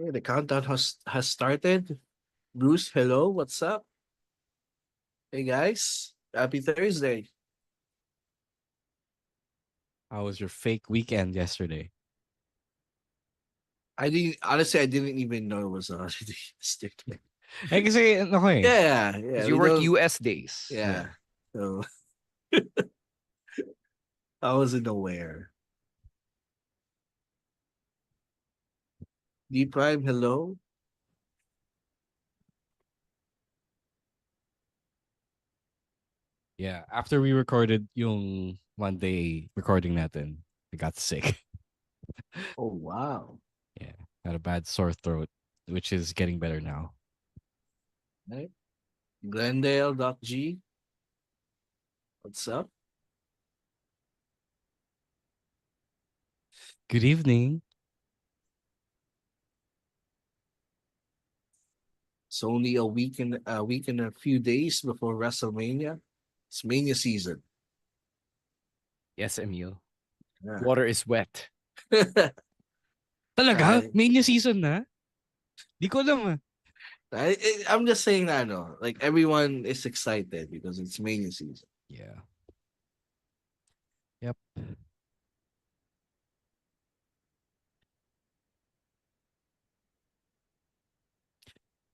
Yeah, the countdown has started. Bruce, hello, what's up? Hey guys, happy Thursday. How was your fake weekend yesterday? I didn't even know it was a holiday yesterday. Kasi ano ko eh. Yeah, Because we you work don't. US days. Yeah, so I wasn't aware. D Prime, hello. Yeah, after we recorded yung Monday recording natin, I got sick. Oh wow. Yeah, had a bad sore throat, which is getting better now. Right. Glendale.g, what's up? Good evening. It's only a week and a few days before WrestleMania. It's Mania season. Yes, Emil. Yeah. Water is wet. Talaga? Ay. Mania season na? Di ko alam I'm just saying that like everyone is excited because it's Mania season. Yeah. Yep.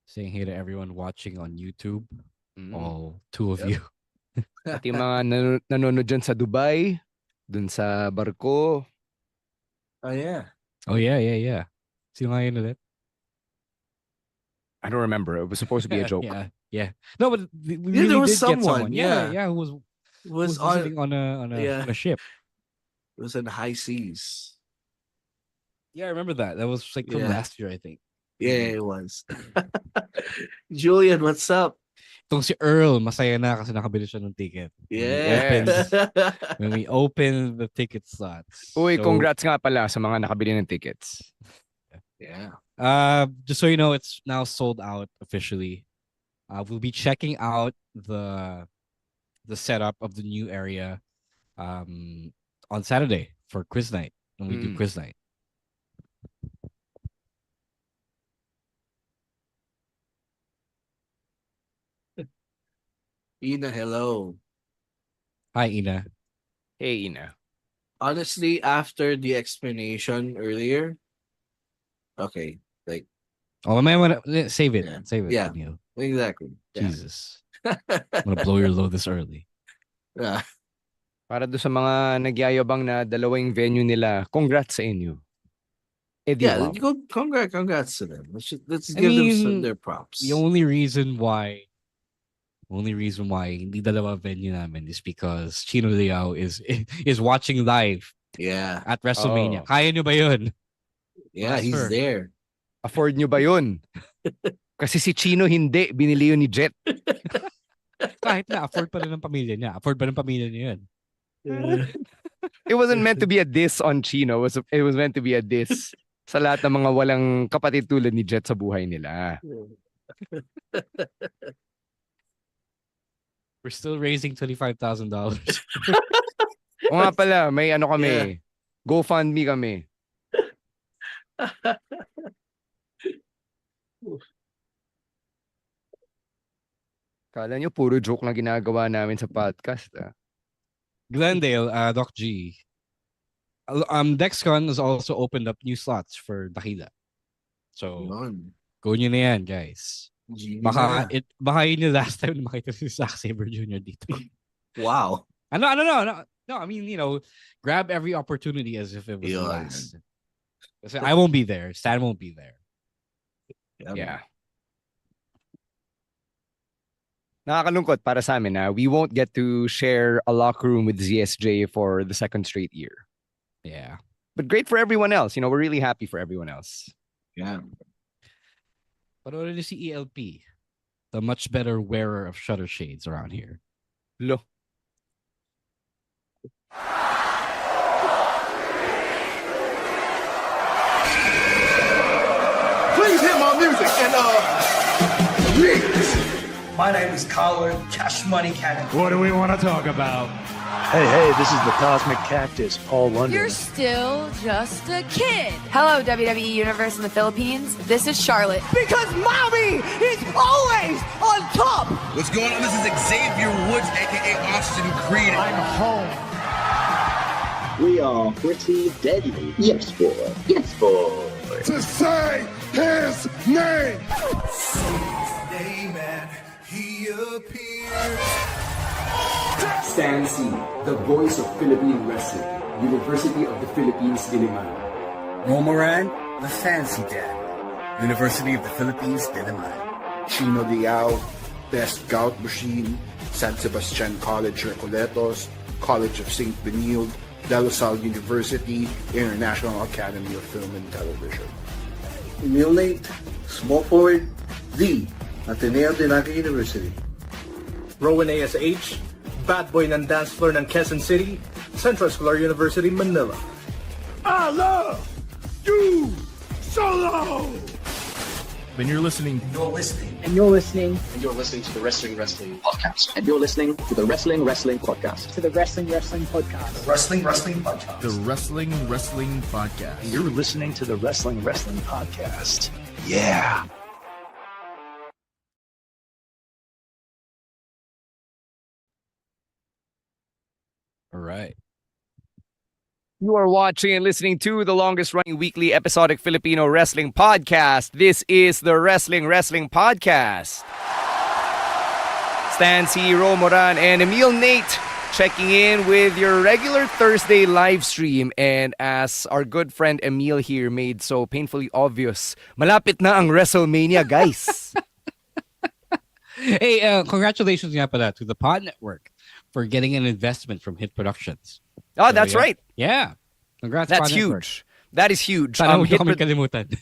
Saying hey to everyone watching on YouTube. All two of Yep. you. At yung mga nanonood dyan sa Dubai, dun sa barko. Oh yeah. Oh yeah. Sino nga yun ulit? I don't remember. It was supposed to be a joke. Yeah. No, but we Yeah, really there was did get someone. someone, yeah. Who was on visiting on a ship. It was in the high seas. Yeah, I remember that. That was like from Yeah. last year, I think. Yeah, it was. Julian, what's up? Itong si Earl, masaya na kasi nakabili siya ng ticket. Yeah. When we opened the ticket slots. Uy, congrats nga pala sa mga nakabili ng tickets. Yeah. Just so you know, it's now sold out officially. We'll be checking out the setup of the new area on Saturday for quiz night when we do quiz night. Ina, hello. Hi, Ina. Hey, Ina. Honestly, after the explanation earlier, okay, like Oh, man, save it. Yeah. Save it. Yeah. Neil. exactly. Yeah. Jesus. I'm gonna blow your load this early. Yeah. Para doon sa mga nagyayabang na dalawang venue nila, congrats sa inyo. Yeah, wow. congrats to them. Let's give them their props. The only reason why hindi dalawa venue namin is because Chino Liao is watching live Yeah. at WrestleMania. Oh. Kaya nyo ba yun? Yeah, he's Master. there. Afford nyo ba yun? Kasi si Chino hindi. Binili yun ni Jet. Kahit na, afford pa rin ng pamilya niya. Afford pa ng pamilya niya yun. It wasn't meant to be a diss on Chino. It was meant to be a diss sa lahat ng mga walang kapatid tulad ni Jet sa buhay nila. We're still raising $25,000. O nga pala, may ano kami. Yeah. GoFundMe kami. Kala nyo, puro joke lang ginagawa namin sa podcast. Glendale, Doc G. DexCon has also opened up new slots for Dakila. So, go nyo na yan, guys. Baka yun yung last time na makita si Zack Sabre Jr. dito. Wow. No. I mean, grab every opportunity as if it was the last. Kasi I won't be there. Stan won't be there. Yeah. Nakakalungkot para sa amin na we won't get to share a locker room with ZSJ for the second straight year. Yeah. But great for everyone else. We're really happy for everyone else. Yeah. Panoorin niyo si ELP, the much better wearer of shutter shades around here. Lo. Please hit my music and please. My name is Colin Cash Money Cannon. What do we want to talk about? Hey, this is the Cosmic Cactus, Paul London. You're still just a kid. Hello, WWE Universe in the Philippines. This is Charlotte. Because mommy is always on top. What's going on? This is Xavier Woods, aka Austin Creed. I'm home. We are pretty deadly. Yes, boy. Yes, boy. To say his name. He appears. Stan C, the voice of Philippine wrestling, University of the Philippines, Diliman. Momoran, the fancy dad, University of the Philippines, Diliman. Chino Liao, Best Gout Machine, San Sebastian College, Recoletos, College of St. Benilde, De La Salle University, International Academy of Film and Television. Emil Nate, small forward, the Ateneo de Naga University. Rowan ASH, bad boy ng dance floor ng Quezon City, Central Scholar University, Manila. I love you solo. Then you're listening. You're listening. And you're listening. And you're listening to the Wrestling Podcast. And you're listening to the Wrestling Podcast. To the Wrestling Podcast. The Wrestling Podcast. The Wrestling Podcast. You're listening to the Wrestling Podcast. Yeah. All right. You are watching and listening to the longest running weekly episodic Filipino wrestling podcast. This is the Wrestling Podcast. Stan C, Romoran, and Emil Nate checking in with your regular Thursday live stream. And as our good friend Emil here made so painfully obvious, malapit na ang WrestleMania, guys. Hey, congratulations nga pala to the Pod Network for getting an investment from Hit Productions. Oh, that's right. Yeah. Congrats, That's Pod Network. huge. That is huge. Sana huwag kami kalimutan.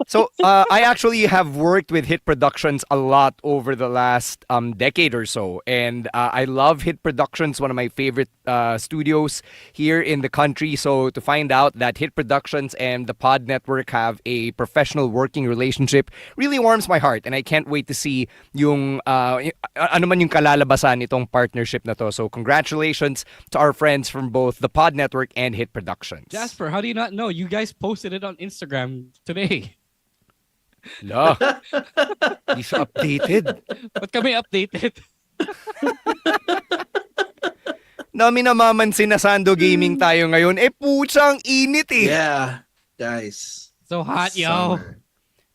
So, I actually have worked with Hit Productions a lot over the last decade or so. And I love Hit Productions, one of my favorite studios here in the country. So, to find out that Hit Productions and the Pod Network have a professional working relationship really warms my heart. And I can't wait to see yung, ano man yung kalalabasan itong partnership na to. So, congratulations to our friends from both the Pod Network and Hit Productions. Jasper, how do you not know? You guys posted it on Instagram today. No. Hindi siya updated. Ba't kami updated? Namin namamansin na Sando Gaming tayo ngayon. Eh, putsang init eh. Yeah, guys. So hot, yo.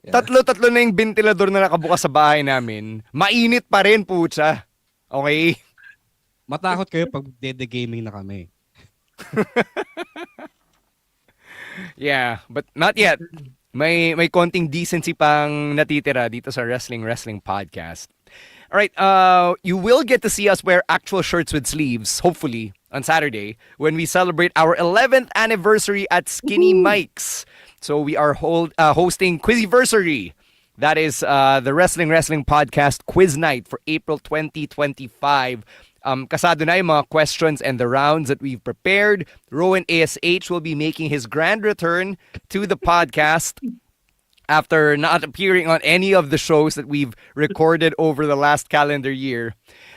Yeah. Tatlo na yung ventilador na nakabukas sa bahay namin. Mainit pa rin, putsa. Okay? Matakot kayo pag Dede Gaming na kami. Yeah, but not yet. May konting decency pang natitira dito sa Wrestling Podcast. All right, you will get to see us wear actual shirts with sleeves, hopefully, on Saturday when we celebrate our 11th anniversary at Skinny Mike's. So we are hosting Quiziversary. That is the Wrestling Podcast Quiz Night for April 2025. Kasado na yung mga questions and the rounds that we've prepared. Rowan ASH will be making his grand return to the podcast after not appearing on any of the shows that we've recorded over the last calendar year.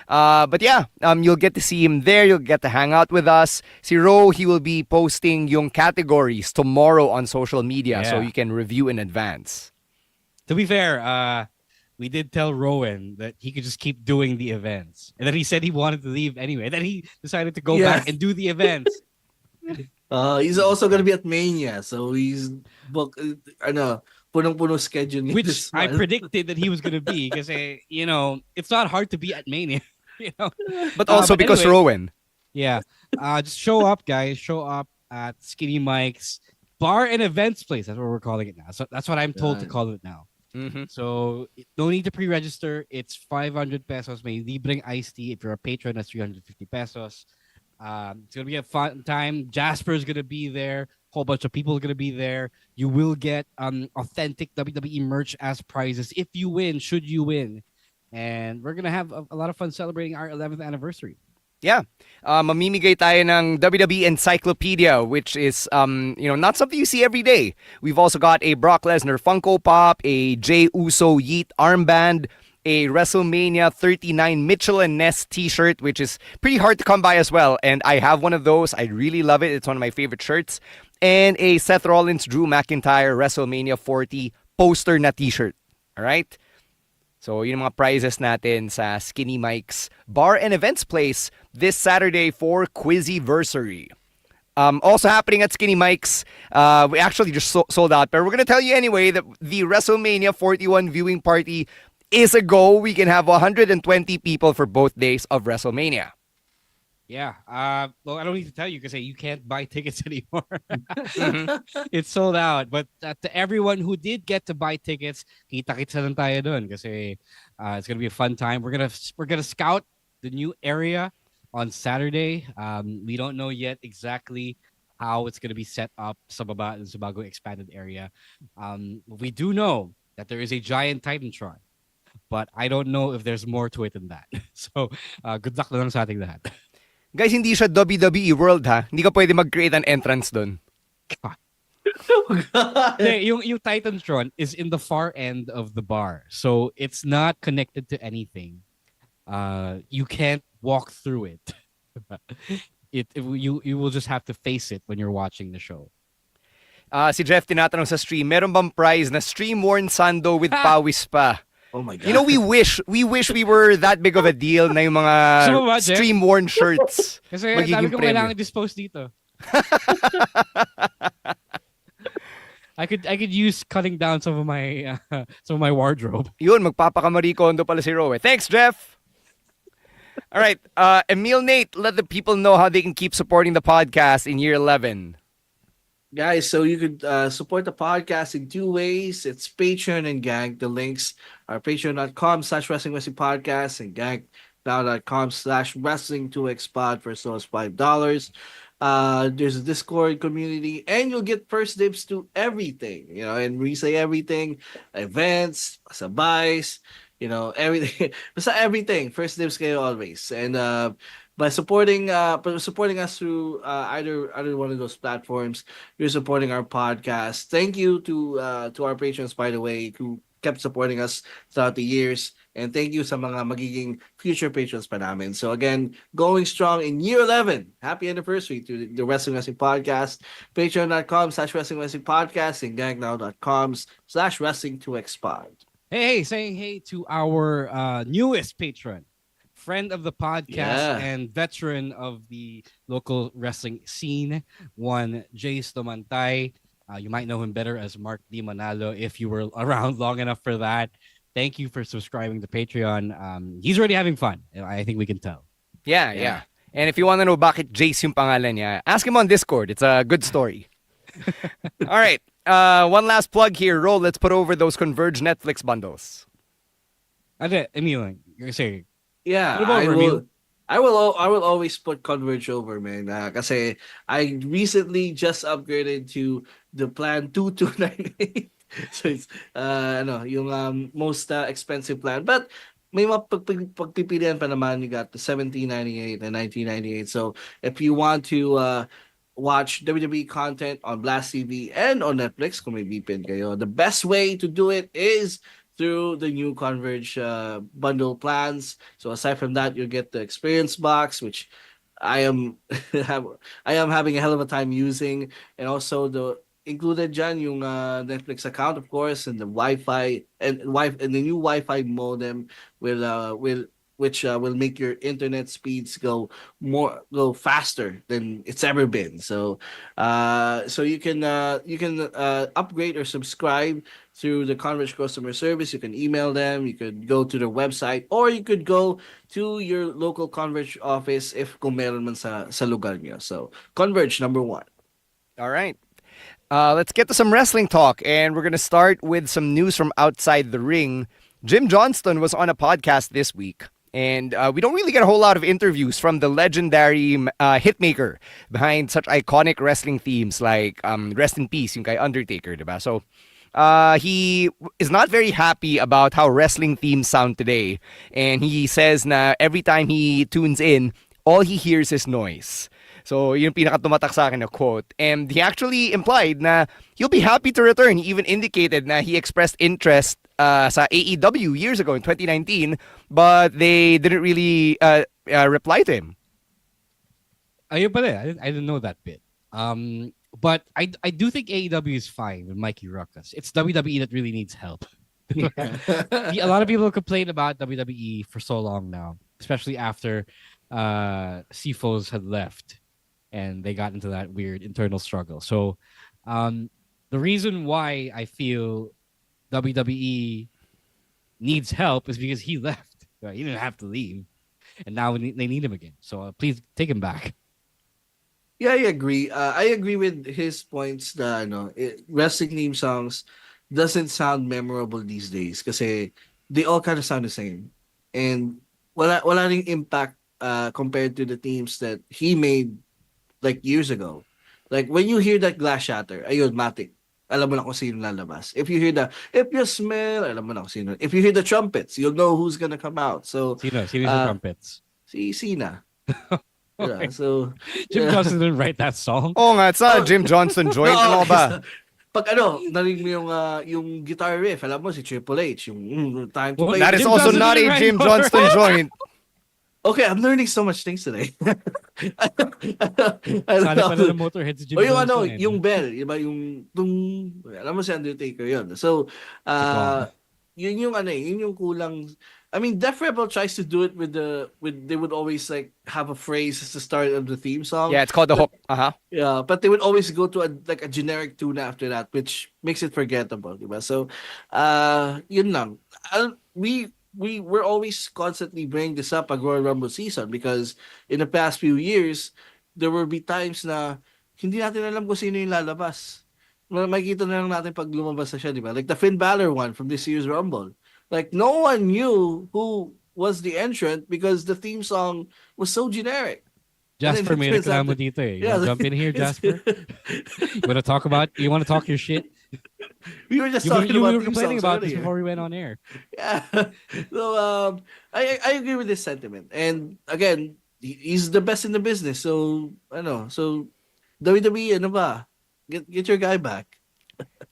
But yeah, you'll get to see him there. You'll get to hang out with us. Si Ro, he will be posting yung categories tomorrow on social media so you can review in advance. To be fair, we did tell Rowan that he could just keep doing the events. And then he said he wanted to leave anyway. Then he decided to go back and do the events. He's also going to be at Mania. So he's punong-puno schedule. Which I predicted that he was going to be. Because, you know, it's not hard to be at Mania. You know? But also because anyway, Rowan. Yeah. Just show up, guys. Show up at Skinny Mike's Bar and Events Place. That's what we're calling it now. So that's what I'm told to call it now. Mm-hmm. So no need to pre-register. It's 500 pesos. May libreng iced tea. If you're a patron, that's 350 pesos. It's gonna be a fun time. Jasper's gonna be there. Whole bunch of people are gonna be there. You will get authentic WWE merch as prizes if you win. Should you win, and we're gonna have a lot of fun celebrating our 11th anniversary. Yeah. Mamimigay tayo ng WWE Encyclopedia, which is, not something you see every day. We've also got a Brock Lesnar Funko Pop, a Jey Uso Yeet armband, a WrestleMania 39 Mitchell and Ness t-shirt, which is pretty hard to come by as well. And I have one of those. I really love it. It's one of my favorite shirts. And a Seth Rollins, Drew McIntyre WrestleMania 40 poster na t-shirt. Alright? So, yun yung mga prizes natin sa Skinny Mike's Bar and Events Place this Saturday for Quizzyversary. Also happening at Skinny Mike's, we actually just sold out, but we're going to tell you anyway that the WrestleMania 41 viewing party is a go. We can have 120 people for both days of WrestleMania. Yeah. Well, I don't need to tell you because you can't buy tickets anymore. It's sold out. But to everyone who did get to buy tickets, kita-kita lang tayo dun kasi it's gonna be a fun time. We're gonna scout the new area on Saturday. We don't know yet exactly how it's gonna be set up sa Bago expanded area. We do know that there is a giant Titantron, but I don't know if there's more to it than that. So good luck lang sa ating lahat. Guys, hindi siya WWE World ha. Hindi ka pwede mag-create an entrance doon. yung Titantron is in the far end of the bar. So it's not connected to anything. You can't walk through it. You will just have to face it when you're watching the show. Si Jeff tinatanong sa stream, meron bang prize na stream-worn sando with pawis pa? Oh my God. You know, we wish we were that big of a deal na yung mga stream-worn shirts. Kasi magiging dami ko kailangan dispose dito. I could use cutting down some of my wardrobe. Yun, magpapakamari-kondo pala si Roe. Thanks, Jeff! All right, Emil Nate, let the people know how they can keep supporting the podcast in year 11. Guys, so you could support the podcast in two ways. It's Patreon and Gang. The links are patreon.com/WrestlingWrestling and gang.com/Wrestling2xpod for as low as $5. There's a Discord community, and you'll get first dibs to everything. And we say everything, events, sabays, everything. Basta everything. First dibs kayo always. And by supporting us through either one of those platforms, you're supporting our podcast. Thank you to our patrons, by the way, who kept supporting us throughout the years, and thank you sa mga magiging future patrons pa namin. So again, going strong in year 11. Happy anniversary to the Wrestling Podcast. Patreon.com/Wrestling Podcast and gangnow.com/Wrestling2xpod. Hey, saying hey to our newest patron. Friend of the podcast and veteran of the local wrestling scene, one Jey Uso. You might know him better as Mark Di Manalo if you were around long enough for that. Thank you for subscribing to Patreon. He's already having fun. I think we can tell. Yeah. And if you want to know bakit Jace yung pangalan niya, ask him on Discord. It's a good story. All right. One last plug here. Roll, let's put over those Converge Netflix bundles. Emil, you're saying. Yeah, I will always put Converge over, man. Kasi I recently just upgraded to the plan 2298. So it's yung most expensive plan. But may pagpipilian pa naman. You got the 1798 and 1998. So if you want to watch WWE content on Blast TV and on Netflix, kung may VPN kayo, the best way to do it is through the new Converge bundle plans. So aside from that, you'll get the experience box, which I am having a hell of a time using, and also the included dyan yung Netflix account, of course, and the Wi-Fi and the new Wi-Fi modem which will make your internet speeds go faster than it's ever been. So you can upgrade or subscribe through the Converge customer service. You can email them, you could go to their website, or you could go to your local Converge office if kung meron man sa lugar nyo. So Converge, number 1. All right. Let's get to some wrestling talk, and we're going to start with some news from outside the ring. Jim Johnston was on a podcast this week, and we don't really get a whole lot of interviews from the legendary hitmaker behind such iconic wrestling themes like Rest in Peace, yung kay Undertaker, diba? So he is not very happy about how wrestling themes sound today, and he says na every time he tunes in, all he hears is noise. So, yun pinaka-tumatak sa akin na quote. And he actually implied na he'll be happy to return. He even indicated na he expressed interest sa AEW years ago in 2019, but they didn't really reply to him. Ayun pala, I didn't know that bit. But I do think AEW is fine with Mikey Ruckus. It's WWE that really needs help. A lot of people complain about WWE for so long now, especially after CFOs had left and they got into that weird internal struggle. So the reason why I feel WWE needs help is because he left. He didn't have to leave, and now they need him again. So please take him back. Yeah, I agree. I agree with his points that wrestling theme songs doesn't sound memorable these days kasi they all kind of sound the same. And wala ring impact compared to the themes that he made like years ago. Like when you hear that glass shatter, ayun, matik. Alam mo na kung sino lalabas. If you hear if you smell, alam mo na kung sino. If you hear the trumpets, you'll know who's gonna come out. So Sino yung trumpets? Si Cena. Yeah, so Jim Johnston didn't write that song. Oh nga, it's not a Jim Johnston joint. Ano ba? Pag narinig mo yung guitar riff, alam mo si Triple H, yung time to play. That is also not a Jim Johnston joint. Okay, I'm learning so much things today. Sana pala ng Motorhead si Jim Johnston. Yung bell, iba yung alam mo si Undertaker yun. So, yun yung kulang. I mean, Def Rebel tries to do it with they would always like have a phrase as the start of the theme song. Yeah, it's called the hook. Yeah, but they would always go to a generic tune after that, which makes it forgettable, diba? So, yun lang. We're always constantly bringing this up at Royal Rumble season because in the past few years, there will be times na hindi natin alam kung sino yung lalabas. Makikita na lang natin pag lumabas na siya, diba? Like the Finn Balor one from this year's Rumble. Like, no one knew who was the entrant because the theme song was so generic. Jasper, may reklamo dito eh. You want to jump in here, Jasper? You want to talk your shit? We were just talking about you were complaining about this before we went on air. Yeah. So, I agree with this sentiment. And again, he's the best in the business. So, so WWE, get your guy back.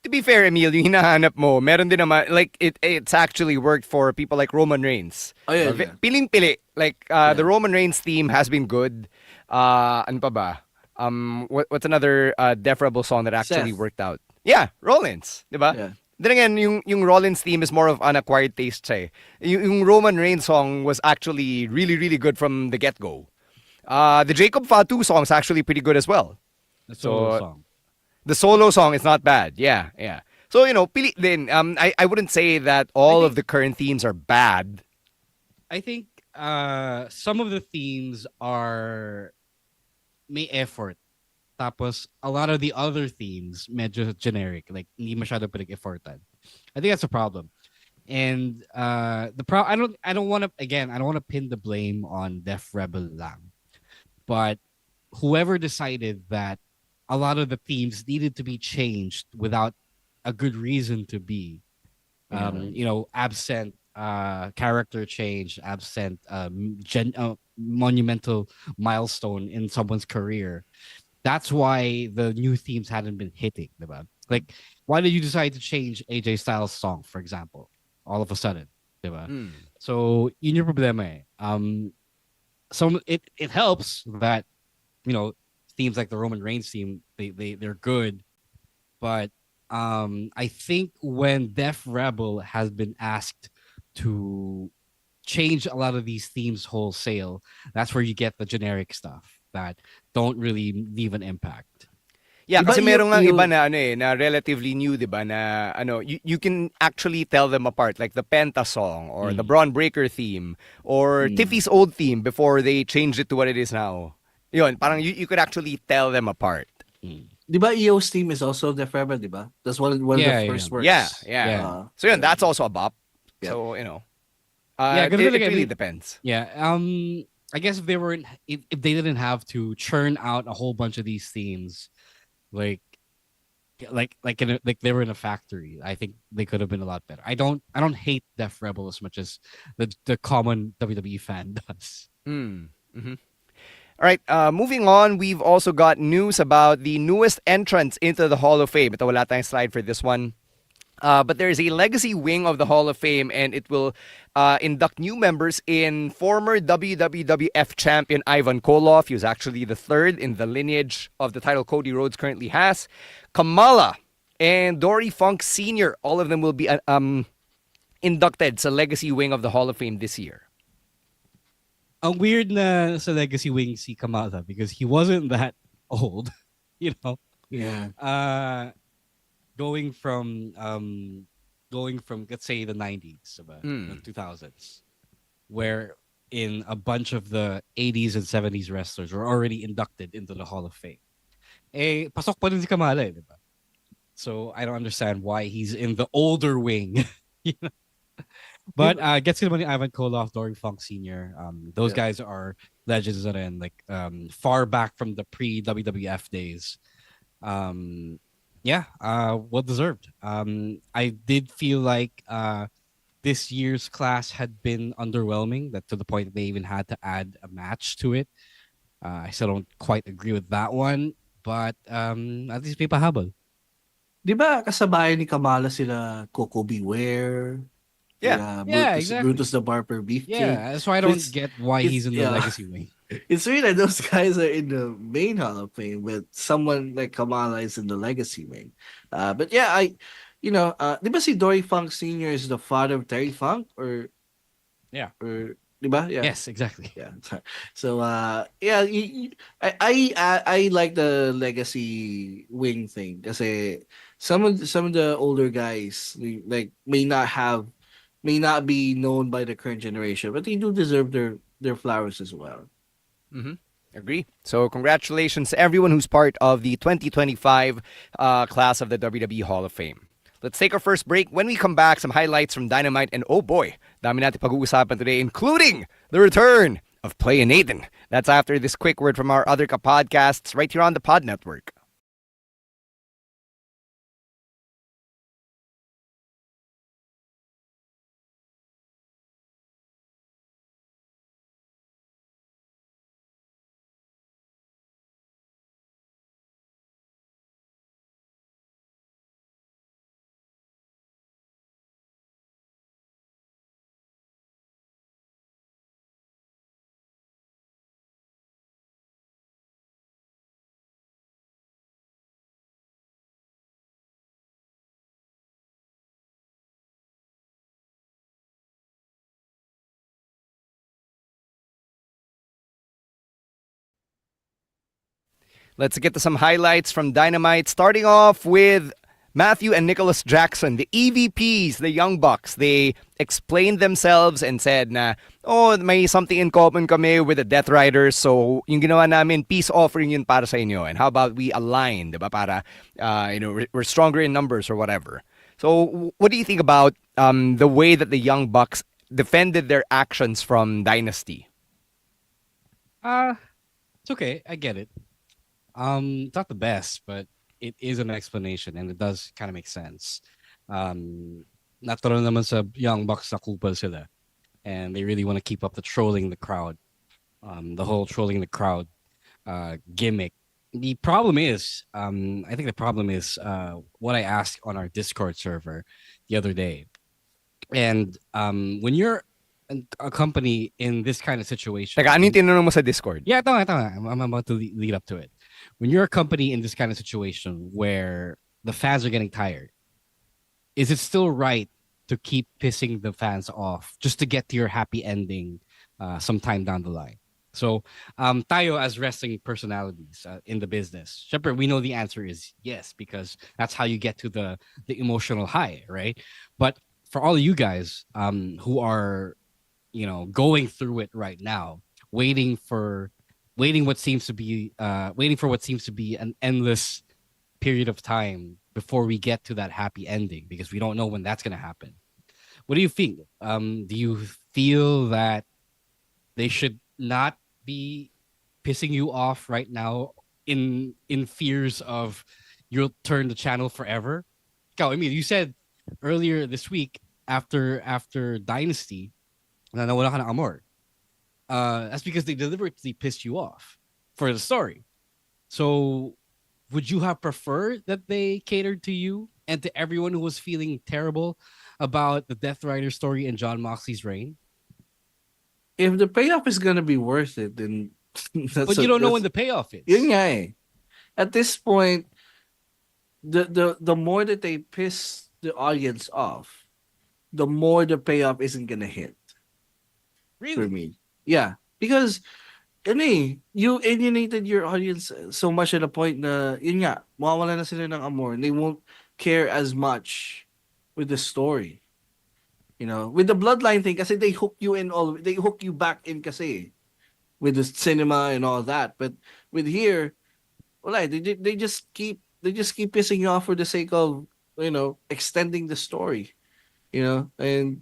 To be fair, Emil, yung hinahanap mo, meron din naman, like, it's actually worked for people like Roman Reigns. Oh, yeah. Piling-pili. Like, the Roman Reigns theme has been good. Ano pa ba? What's another Def Rebel song that actually worked out? Yeah, Rollins. Diba? Yeah. Then again, yung Rollins theme is more of an acquired taste siya eh. Yung Roman Reigns song was actually really, really good from the get-go. The Jacob Fatu song is actually pretty good as well. The solo song. The solo song is not bad. Yeah. So, pili din. I wouldn't say that all of the current themes are bad. I think some of the themes may effort. Tapos, a lot of the other themes, medyo generic. Like, hindi masyado pinag-effortan. I think that's a problem. And I don't want to pin the blame on Def Rebel lang. But whoever decided that a lot of the themes needed to be changed without a good reason to be. Absent character change, absent monumental milestone in someone's career. That's why the new themes hadn't been hitting. Diba? Like, why did you decide to change AJ Styles' song, for example, all of a sudden? Diba? So, yun yung problema eh. It helps that, themes like the Roman Reigns theme, they're good. But I think when Def Rebel has been asked to change a lot of these themes wholesale, that's where you get the generic stuff that don't really leave an impact. Yeah, kasi meron nga iba na na relatively new, 'di ba, na you can actually tell them apart, like the Penta song or the Braun Breaker theme or Tiffy's old theme before they changed it to what it is now. Yun, parang you could actually tell them apart. Di ba EO's theme is also Def Rebel, di ba? That's one of the first works. Yeah. So yun, that's also a bop. Yeah. So, it really depends. Yeah. I guess if they didn't have to churn out a whole bunch of these themes, like they were in a factory, I think they could have been a lot better. I don't hate Def Rebel as much as the common WWE fan does. Mm-hmm. All right, moving on, we've also got news about the newest entrants into the Hall of Fame. Ito, wala tayong slide for this one. But there is a legacy wing of the Hall of Fame, and it will induct new members in former WWF champion Ivan Koloff. He was actually the third in the lineage of the title Cody Rhodes currently has. Kamala and Dory Funk Sr., all of them will be inducted sa legacy wing of the Hall of Fame this year. Ang weird na sa legacy wing si Kamala because he wasn't that old, you know. Yeah. Going from let's say the 90s, the 2000s, where in a bunch of the 80s and 70s wrestlers were already inducted into the Hall of Fame. Eh, pasok pa rin si Kamala, diba? So I don't understand why he's in the older wing. You know? But gets to the money, Ivan Koloff, Dory Funk Sr. Those guys are legends and like far back from the pre-WWF days. Well deserved. I did feel like this year's class had been underwhelming, that to the point that they even had to add a match to it. I still don't quite agree with that one, but at least may pahabol. Di ba kasabay ni Kamala sila Coco Beware? Yeah, exactly. Brutus the Barber Beefcake. Yeah, that's why I don't get why he's in the legacy wing. It's weird that those guys are in the main Hall of Fame, but someone like Kamala is in the legacy wing. But yeah, di ba si Dory Funk Sr. is the father of Terry Funk? Or di ba? Yeah. Yes, exactly. Yeah. So I like the legacy wing thing kasi some of the older guys like may not be known by the current generation, but they do deserve their flowers as well. Mm-hmm. Agree. So congratulations to everyone who's part of the 2025 class of the WWE Hall of Fame. Let's take our first break. When we come back, some highlights from Dynamite, and oh boy, dami natin pag-uusapan today, including the return of Playa Neytin. That's after this quick word from our other podcasts right here on the Pod Network. Let's get to some highlights from Dynamite, starting off with Matthew and Nicholas Jackson, the EVPs, the Young Bucks. They explained themselves and said na, may something in common kami with the Death Riders, so yung ginawa namin, peace offering yun para sa inyo. And how about we align, diba? Para, we're stronger in numbers or whatever. So what do you think about the way that the Young Bucks defended their actions from Dynasty? It's okay. I get it. It's not the best, but it is an explanation and it does kind of make sense. Natural naman sa Young Bucks na kupal sila. And they really want to keep up the trolling the crowd. The whole trolling the crowd gimmick. The problem is, I think the problem is what I asked on our Discord server the other day. And when you're a company in this kind of situation... Teka, ano yung tinanong mo sa Discord? Yeah, tama. I'm about to lead up to it. When you're a company in this kind of situation where the fans are getting tired, is it still right to keep pissing the fans off just to get to your happy ending sometime down the line? So, tayo as wrestling personalities in the business, syempre, we know the answer is yes, because that's how you get to the emotional high, right? But for all of you guys who are, going through it right now, waiting for what seems to be an endless period of time before we get to that happy ending, because we don't know when that's going to happen. What do you think? Do you feel that they should not be pissing you off right now in fears of you'll turn the channel forever? I mean, you said earlier this week after Dynasty na nawala ka ng amor. That's because they deliberately pissed you off for the story. So would you have preferred that they catered to you and to everyone who was feeling terrible about the Death Rider story and John Moxley's reign. If the payoff is gonna be worth it, then But you don't know when the payoff is. Yun nga eh. At this point, the more that they piss the audience off, the more the payoff isn't gonna hit. Really? For me. Yeah. Because you alienated your audience so much at a point na, yun nga, mawawala na sila ng amor and they won't care as much with the story. You know, with the bloodline thing, kasi they hook you back in kasi with the cinema and all that. But with here, wala, they just keep pissing you off for the sake of, extending the story. And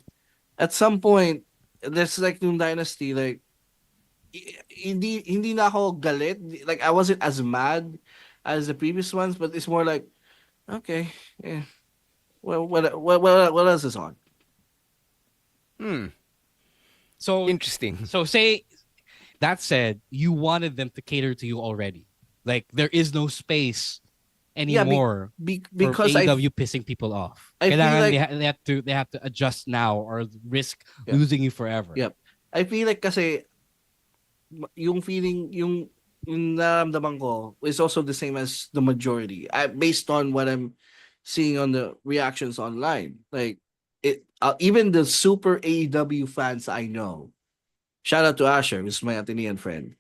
at some point, there's like nung Dynasty, like, hindi na ako galit. Like, I wasn't as mad as the previous ones, but it's more like, okay, yeah. Well, what else is on? So interesting. So say that said, you wanted them to cater to you already. Like there is no space anymore because for AEW pissing people off. I feel like they have to adjust now or risk losing you forever. Yep. I feel like kasi yung feeling yung nararamdaman ko is also the same as the majority. Based on what I'm seeing on the reactions online. Like even the super AEW fans I know. Shout out to Asher, who's my Atenean friend.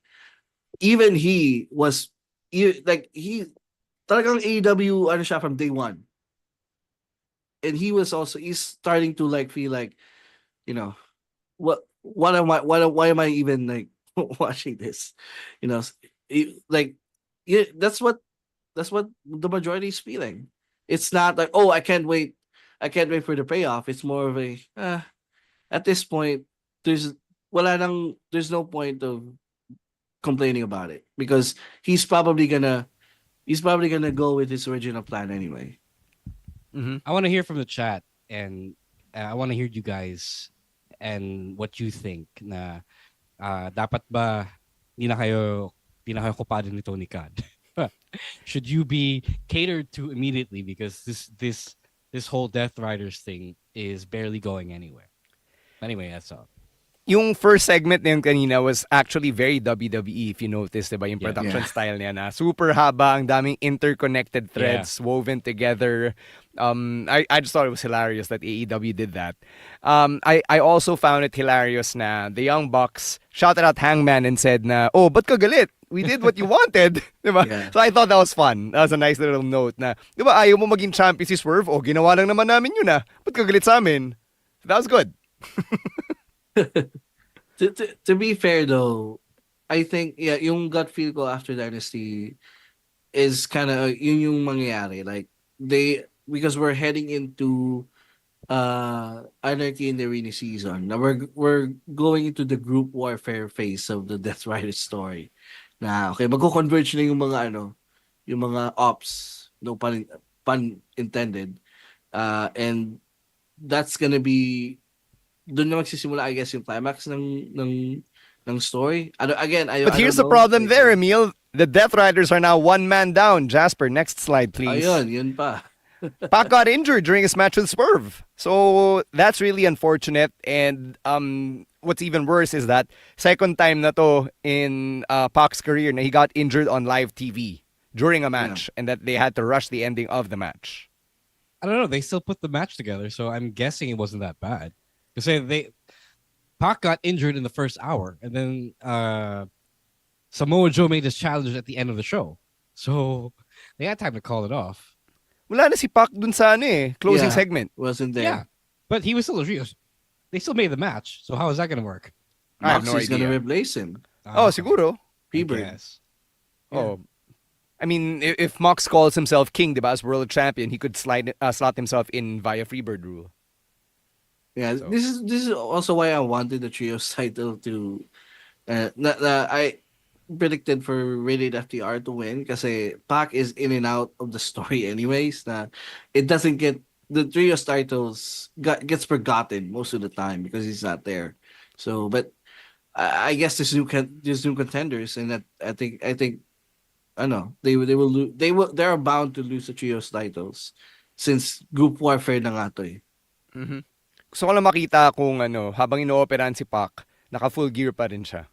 Even he was talagang AEW ano siya from day one. And he's starting to like feel like, why am I even like watching this? That's what the majority is feeling. It's not like, oh, I can't wait for the payoff. It's more of a at this point there's no point of complaining about it because he's probably gonna go with his original plan anyway. I want to hear from the chat and I want to hear you guys and what you think na dapat ba di na kayo kupado ni Tony Khan? Should you be catered to immediately because this whole Death Riders thing is barely going anywhere? Anyway, that's all. Yung first segment na yun kanina was actually very WWE, if you notice, diba? Yung production style niya na super haba, ang daming interconnected threads woven together. I just thought it was hilarious that AEW did that. I also found it hilarious na the Young Bucks shouted out Hangman and said na, oh, ba't ka galit? We did what you wanted. Diba? Yeah. So I thought that was fun. That was a nice little note na, diba, ayaw mo maging champion si Swerve? Oh, ginawa lang naman namin yun ah. Ba't ka galit sa amin? So that was good. To be fair though, I think yung gut feel ko after Dynasty is kind of yung mangyayari. Like because we're heading into Anarchy in the Arena season. Now we're going into the group warfare phase of the Death Rider story. Na okay, magko-converge na yung mga ops, no pun intended. And that's gonna be doon na magsisimula, I guess, yung climax ng story. But here's the problem there, Emil. The Death Riders are now one man down. Jasper, next slide, please. Yun pa. Pac got injured during his match with Swerve. So that's really unfortunate. And what's even worse is that second time na to in Pac's career na he got injured on live TV during a match and that they had to rush the ending of the match. I don't know. They still put the match together, so I'm guessing it wasn't that bad. Because Pac got injured in the first hour, and then Samoa Joe made his challenge at the end of the show. So they had time to call it off. Wala na si Pac dun sa closing segment. Wasn't there. Yeah, but he was still a Rio. They still made the match, so how is that going to work? I have no idea. Moxie's going to replace him. Siguro. Yes. Oh. I mean, if Mox calls himself King, diba, as world champion, he could slot himself in via Freebird rule. Yeah, so. This is also why I wanted the Trios title to. I predicted for Rated FTR to win kasi Pac is in and out of the story anyways. It doesn't get the Trios titles gets forgotten most of the time because he's not there. So, but I guess there's new contenders, and that I think I know they are bound to lose the Trios titles since group warfare na nga to eh. Mhm. Gusto ko lang makita kung habang inooperahan si Pac, naka full gear pa rin siya.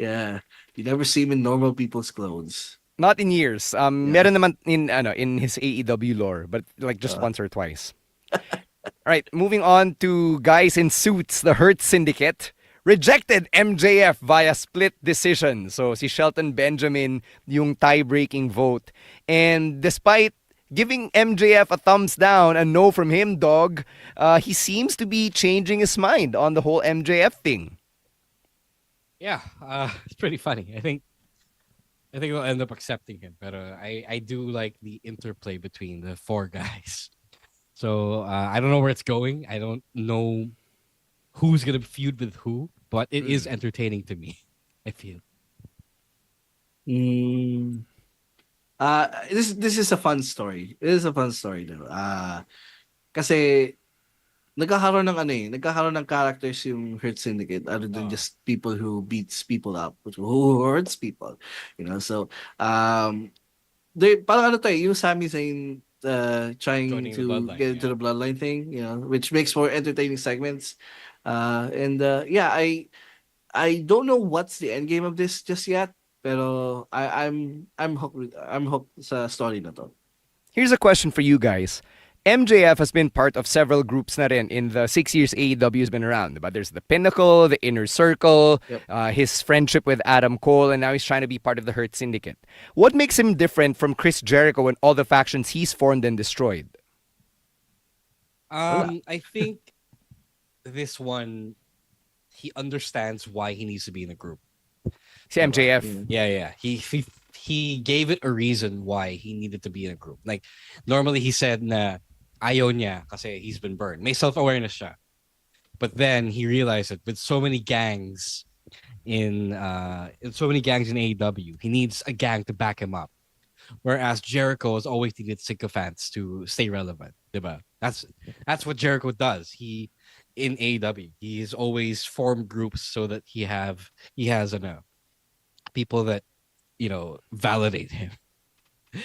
Yeah. You never see him in normal people's clothes. Not in years. Meron naman in his AEW lore, but like just once or twice. All right, moving on to guys in suits, the Hurt Syndicate rejected MJF via split decision. So si Shelton Benjamin yung tie-breaking vote. And despite giving MJF a thumbs down, a no from him, dog, he seems to be changing his mind on the whole MJF thing. Yeah, it's pretty funny. I think we'll end up accepting him, but I do like the interplay between the four guys. So I don't know where it's going. I don't know who's gonna feud with who, but it is entertaining to me. I feel. This is a fun story. It is a fun story though. Kasi nagkakaroon ng characters yung Hurt Syndicate other than just people who beats people up, who hurts people, So they parang yung Sami Zayn trying Joining to get into the bloodline thing, which makes for entertaining segments. I don't know what's the end game of this just yet, pero I'm hooked sa story na to. Here's a question for you guys. MJF has been part of several groups na rin in the 6 years AEW has been around. But there's the Pinnacle, the Inner Circle, his friendship with Adam Cole, and now he's trying to be part of the Hurt Syndicate. What makes him different from Chris Jericho and all the factions he's formed and destroyed? I think this one, he understands why he needs to be in a group. Si MJF. Yeah. He gave it a reason why he needed to be in a group. Like, normally he said na ayaw niya kasi he's been burned. May self-awareness siya. But then he realized that with so many gangs in AEW, he needs a gang to back him up. Whereas Jericho has always needed sycophants to stay relevant, diba? That's what Jericho does. He in AEW, he's always formed groups so that he has people that validate him.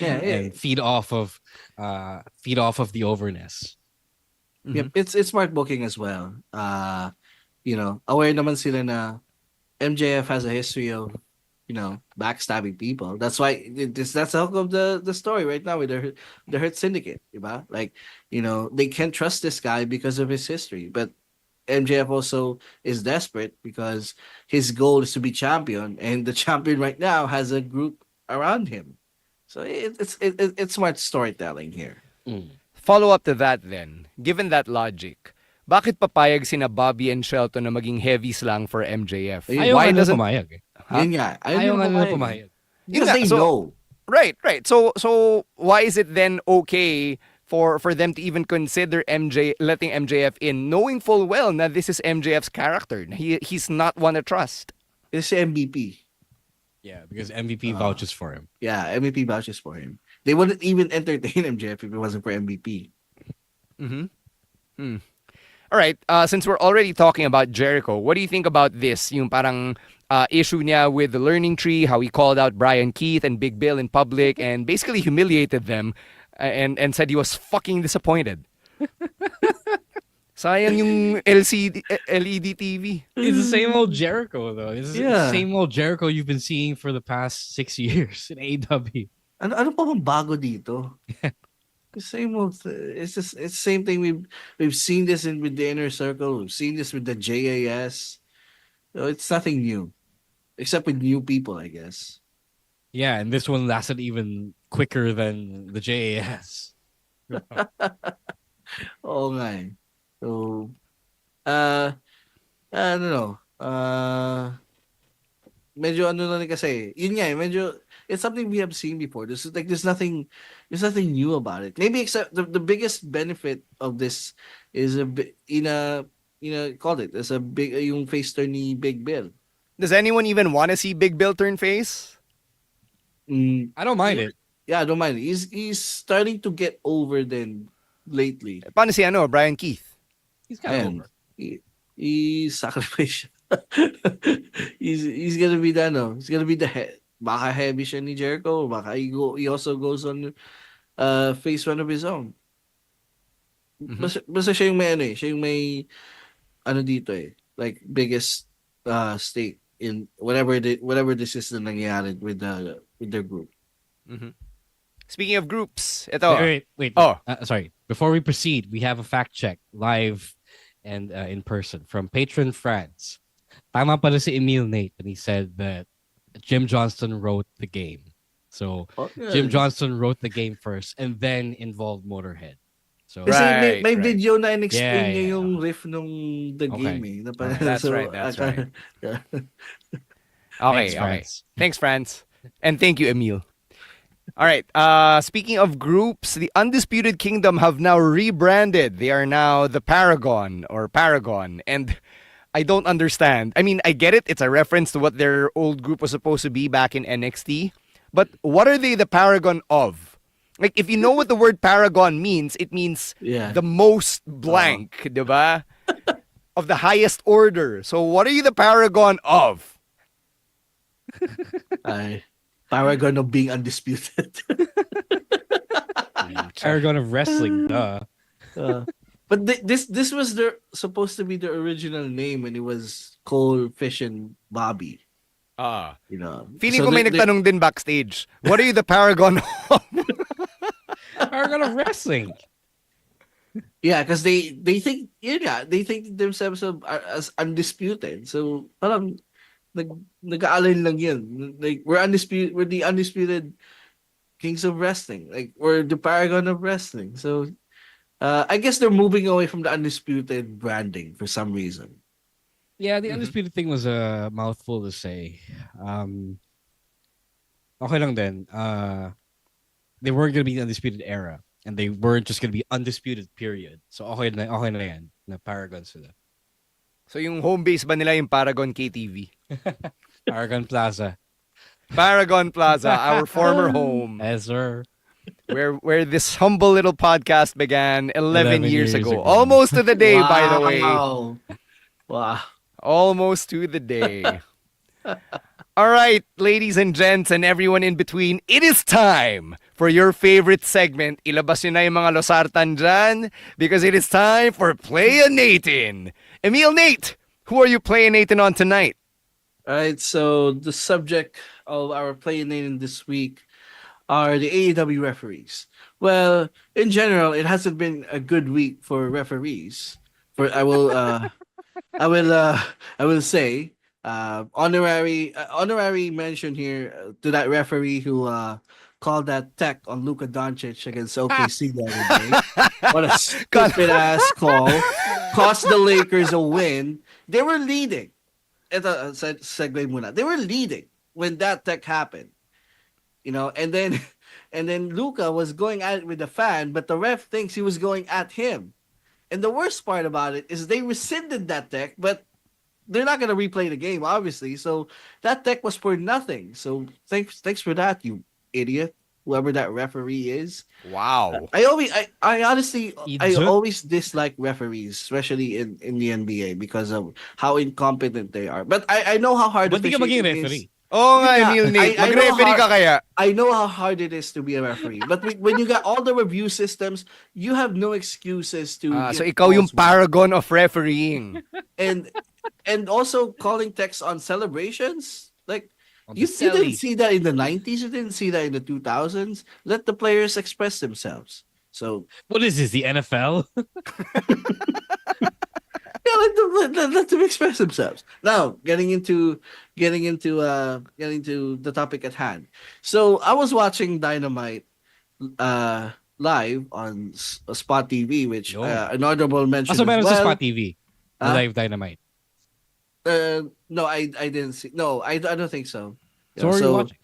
And feed off of the overness. Yep, it's smart booking as well. Aware naman sila na MJF has a history of backstabbing people. That's why that's the hook of the story right now with the Hurt Syndicate, diba? Like, they can't trust this guy because of his history, but MJF also is desperate because his goal is to be champion, and the champion right now has a group around him. So it's smart storytelling here. Follow up to that then. Given that logic, bakit papayag sina Bobby and Shelton na maging heavies lang for MJF? Why doesn't pumayag? Yun nga. Ayaw nga pumayag. Because they know. Right. So why is it then okay for them to even consider letting MJF in, knowing full well that this is MJF's character? He's not one to trust. It's MVP. Yeah, because MVP vouches for him. Yeah, MVP vouches for him. They wouldn't even entertain MJF if it wasn't for MVP. All right, since we're already talking about Jericho, what do you think about this? Yung parang issue niya with the learning tree, how he called out Brian Keith and Big Bill in public and basically humiliated them and said he was fucking disappointed. Sayang yung LED TV. It's the same old Jericho, though. It's the same old Jericho you've been seeing for the past 6 years in AEW. Ano pa bang bago dito? The same old. It's the same thing. We've seen this with the Inner Circle. We've seen this with the JAS. So it's nothing new, except with new people, I guess. Yeah, and this one lasted even quicker than the JAS. Oo nga eh. So, I don't know. Medyo ano na rin kasi. Yun nga eh, medyo, it's something we have seen before. There's nothing new about it. Maybe except the biggest benefit of this is called it. There's a big, yung face turn ni Big Bill. Does anyone even want to see Big Bill turn face? I don't mind it. Yeah, I don't mind it. He's starting to get over then lately. Paano si Brian Keith? He's kind of over. He's sacrificed. he's gonna be the head. baka heavy siya ni Jericho, baka he also goes on face one of his own. Basta siya yung may ano eh, siya yung may ano dito eh, like biggest stake in whatever this is na nangyayari with their group. Speaking of groups, ito. Wait. Sorry. Before we proceed, we have a fact check live and in person from Patron France. Tama pala si Emil Nate and he said that Jim Johnston wrote the game. So Jim Johnston wrote the game first and then involved Motorhead. So kasi may video na in-explain niya yung riff nung the game eh. That's right. Okay. Thanks, France. And thank you, Emil. All right. Speaking of groups, the Undisputed Kingdom have now rebranded. They are now the Paragon or Paragon. And I don't understand. I mean, I get it. It's a reference to what their old group was supposed to be back in NXT. But what are they the Paragon of? Like, if you know what the word Paragon means, it means the most blank, diba? Of the highest order. So what are you the Paragon of? Paragon of being undisputed. Paragon of wrestling, duh. But this was supposed to be the original name when it was Cole, Fish, and Bobby. You know. Feeling ko may nagtanong din backstage. What are you the Paragon of? Paragon of wrestling. Yeah, because they think they think themselves as undisputed. So parang nag-aalin lang yun. Like we're the undisputed kings of wrestling. Like we're the Paragon of wrestling. So I guess they're moving away from the undisputed branding for some reason. Yeah, the undisputed thing was a mouthful to say. Okay lang din. They weren't gonna be the undisputed era. And they weren't just gonna be undisputed, period. So okay na yan. Na Paragon sila. So yung home base ba nila yung Paragon KTV? Paragon Plaza. Paragon Plaza, our former home. Yes, sir. Where this humble little podcast began 11 years ago. Almost to the day, by the way. Wow. Almost to the day. All right, ladies and gents and everyone in between, it is time for your favorite segment. Ilabas nyo na yung mga losartan dyan because it is time for Playa Neytin. Emil Nate, who are you Playa Neytin on tonight? All right, so the subject of our Playa Neytin this week are the AEW referees. Well, in general, it hasn't been a good week for referees. I will say honorary mention here to that referee who called that tech on Luka Doncic against OKC the other day. What a stupid ass call. Cost the Lakers a win. They were leading. Ito, segue muna. They were leading when that tech happened. You know, and then Luka was going at it with the fan, but the ref thinks he was going at him. And the worst part about it is they rescinded that tech, but they're not going to replay the game, obviously. So that tech was for nothing. So thanks for that, you idiot, whoever that referee is. Wow. I honestly always dislike referees, especially in the NBA, because of how incompetent they are. But I know how hard Ba't di ka maging referee? Oh nga, Emil Nate. Mag-referee ka kaya? I know how hard it is to be a referee. But when you got all the review systems, you have no excuses to... so ikaw yung paragon of refereeing. And also calling techs on celebrations. Like, you didn't see that in the 90s. You didn't see that in the 2000s. Let the players express themselves. So... What is this, the NFL? Let them express themselves. Now, getting into the topic at hand. So I was watching Dynamite live on Spot TV, which an honorable mention. Also, meron as well. sa Spot TV, live Dynamite. No, I didn't see. No, I don't think so. So what are you watching?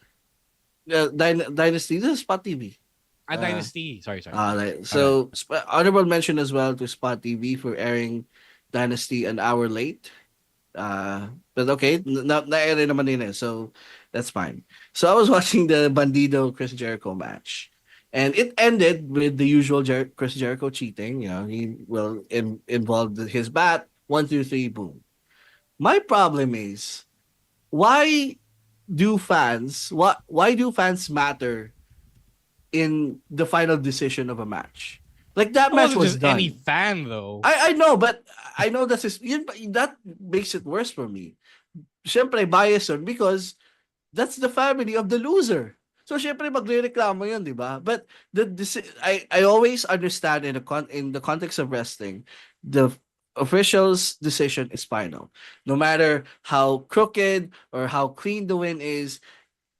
Dynasty. This is Spot TV. Dynasty. Sorry. So honorable mention as well to Spot TV for airing Dynasty an hour late. But okay, na-air naman nila, so that's fine. So I was watching the Bandido Chris Jericho match, and it ended with the usual Chris Jericho cheating. You know, he will involve his bat. 1, 2, 3, boom. My problem is, why do fans? Why do fans matter in the final decision of a match? Like that It match wasn't was just any done. fan though. I know, but I know that makes it worse for me. Siyempre, bias yun because that's the family of the loser. So syempre magrereklamo yun, 'di ba? But I always understand in the context of wrestling, the official's decision is final. No matter how crooked or how clean the win is,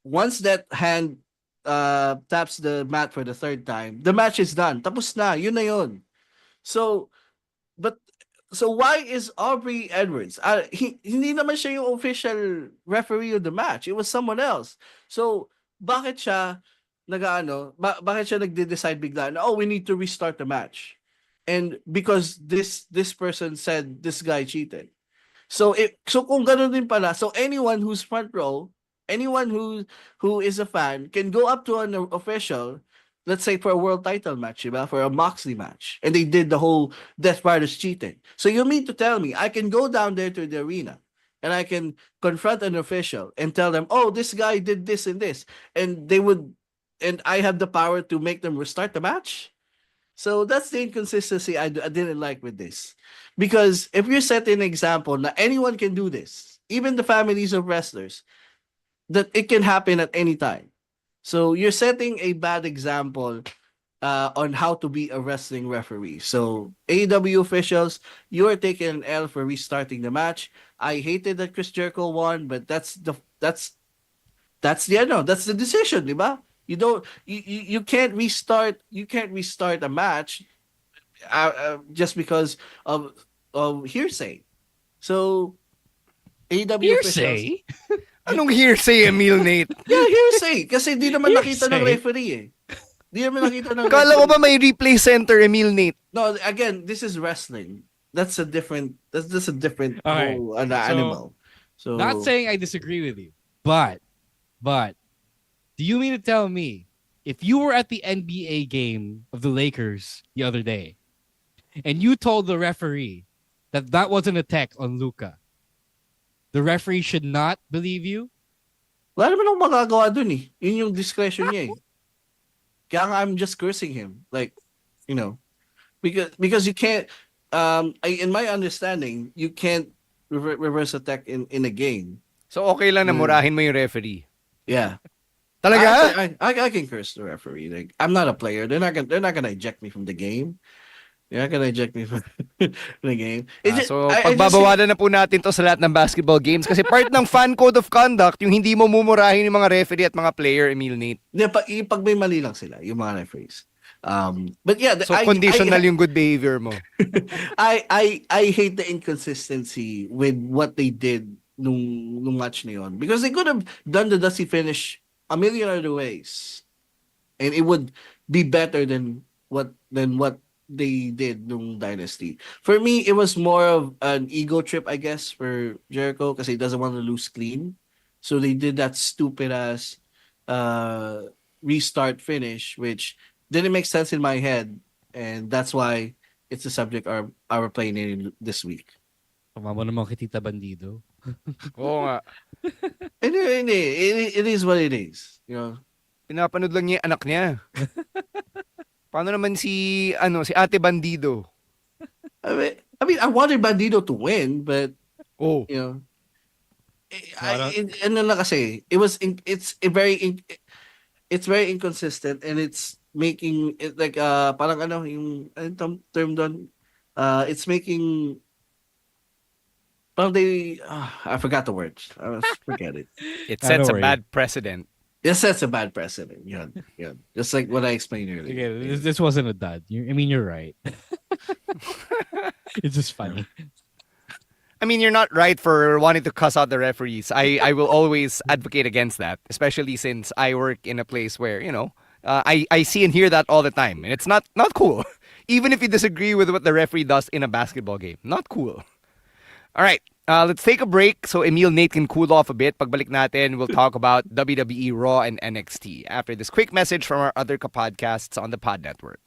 once that hand taps the mat for the third time, the match is done. Tapos na, yun na yun. So but so why is Aubrey Edwards? Hindi naman siya yung official referee of the match. It was someone else. So bakit siya bakit siya nagde-decide bigla na, oh, we need to restart the match. And because this person said this guy cheated. So kung ganun din pala, so anyone who's front row, anyone who is a fan can go up to an official, let's say for a world title match, diba? For a Moxley match, and they did the whole Death Riders cheating. So you mean to tell me I can go down there to the arena and I can confront an official and tell them, oh, this guy did this and this, and and I have the power to make them restart the match? So that's the inconsistency I didn't like with this. Because if you're setting an example that anyone can do this, even the families of wrestlers, that it can happen at any time. So you're setting a bad example on how to be a wrestling referee. So AEW officials, you are taking an L for restarting the match. I hated that Chris Jericho won, but that's the decision, diba? You can't restart a match just because of hearsay. So AEW officials, Hearsay? Anong hearsay, Emil Nate? yeah, hearsay kasi di naman nakita ng Hearsay? referee eh. Di naman nakita ng Kala ko referee. ba may replay center, Emil Nate? No, again, this is wrestling. That's a different Okay. whole So, animal. So Not saying I disagree with you, but do you mean to tell me if you were at the NBA game of the Lakers the other day and you told the referee that wasn't a tech on Luka, the referee should not believe you? wala naman akong magagawa dun eh. Yun yung discretion niya eh. Kaya nga I'm just cursing him. Like, because you can't in my understanding, you can't reverse attack in a game. So okay lang na murahin mo yung referee. Yeah. Talaga? I can curse the referee. Like, I'm not a player. They're not gonna eject me from the game. They're not gonna eject me from the game. So pagbabawalan na po natin to sa lahat ng basketball games kasi part ng fan code of conduct yung hindi mo mumurahin yung mga referee at mga player, Emil Nate. Pag may mali lang sila, yung mga referees. But yeah, so conditional yung good behavior mo. I hate the inconsistency with what they did nung match na yun. Because they could have done the dusty finish a million other ways. And it would be better than what they did nung Dynasty. For me, it was more of an ego trip, I guess, for Jericho because he doesn't want to lose clean. So they did that stupid ass restart finish, which didn't make sense in my head. And that's why it's the subject our playing in this week. Tumama naman kay Tita Bandido. Oo nga. It is what it is. Pinapanood lang niya yung anak niya. Paano naman si Ate Bandido? I mean, I wanted Bandido to win, but it's very inconsistent and it's making it like parang yung term doon, it's making I forgot the words. Forget it. It sets a bad precedent. It sets a bad precedent. Yeah. Just like what I explained earlier. Okay, this wasn't a dud. You're right. It's just funny. I mean, you're not right for wanting to cuss out the referees. I will always advocate against that, especially since I work in a place where, I see and hear that all the time. And it's not cool. Even if you disagree with what the referee does in a basketball game. Not cool. All right, let's take a break so Emil Nate can cool off a bit. Pagbalik natin, we'll talk about WWE Raw and NXT after this quick message from our other podcasts on the Pod Network.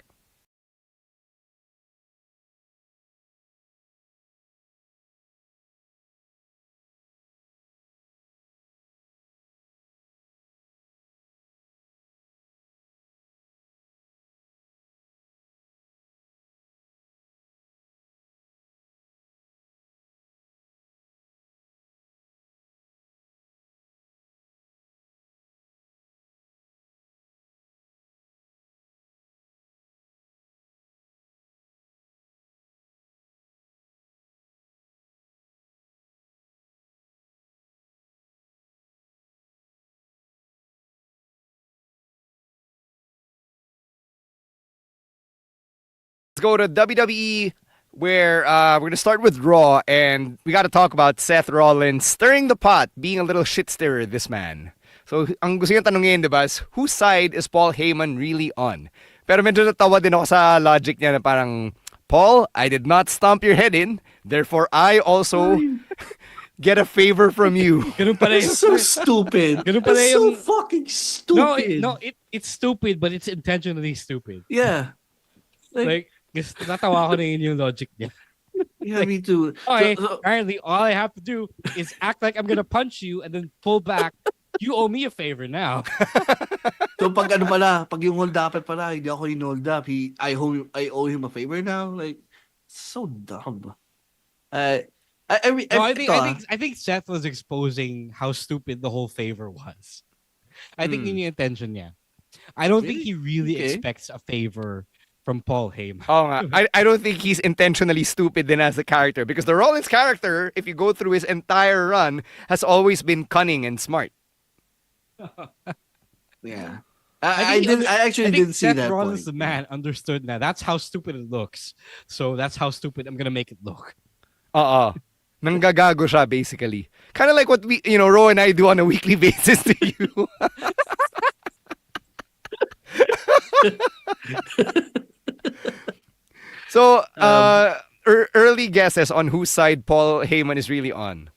go to WWE, where we're going to start with Raw, and we got to talk about Seth Rollins stirring the pot, being a little shit stirrer, this man. So, ang gusto niyang tanongin, diba, is whose side is Paul Heyman really on? Pero medyo natawa din ako sa logic niya na parang, Paul, I did not stomp your head in, therefore I also get a favor from you. It's so stupid. It's so fucking stupid. It's stupid, but it's intentionally stupid. Yeah. Like natawa ko na yun yung logic niya. Yeah, me too. Okay, apparently all I have to do is act like I'm gonna punch you and then pull back. You owe me a favor now. So pag yung hold up pala, hindi ako hold up. I owe him a favor now. Like, so dumb. I think Seth was exposing how stupid the whole favor was. I think yun yung intention niya. I don't think he really expects a favor from Paul Heyman. Oh, I don't think he's intentionally stupid then as a character, because the Rollins character, if you go through his entire run, has always been cunning and smart. Yeah. I actually didn't see Seth that Rollins, point. the man, understood now. That's how stupid it looks. So that's how stupid I'm gonna make it look. Nanggagago siya, basically. Kind of like what Ro and I do on a weekly basis to you. So, early guesses on whose side Paul Heyman is really on.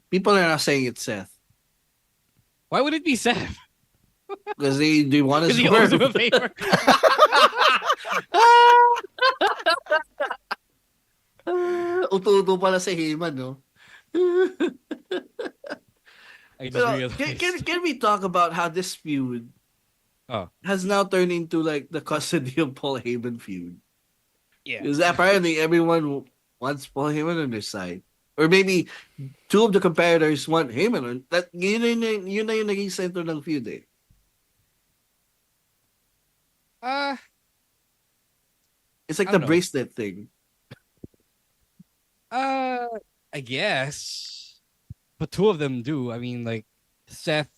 People are not saying it's Seth. Why would it be Seth? Because they want to Because he owes him a favor. Uto-uto pala si Heyman, no? I just Pero, realized. can we talk about how this feud has now turned into like the custody of Paul Heyman feud? Yeah. Because apparently everyone wants Paul Heyman on their side. Or maybe two of the competitors want Heyman on that. Yun na yung naging center ng feud eh. It's like the bracelet thing. I guess. But two of them do. I mean, like, Seth.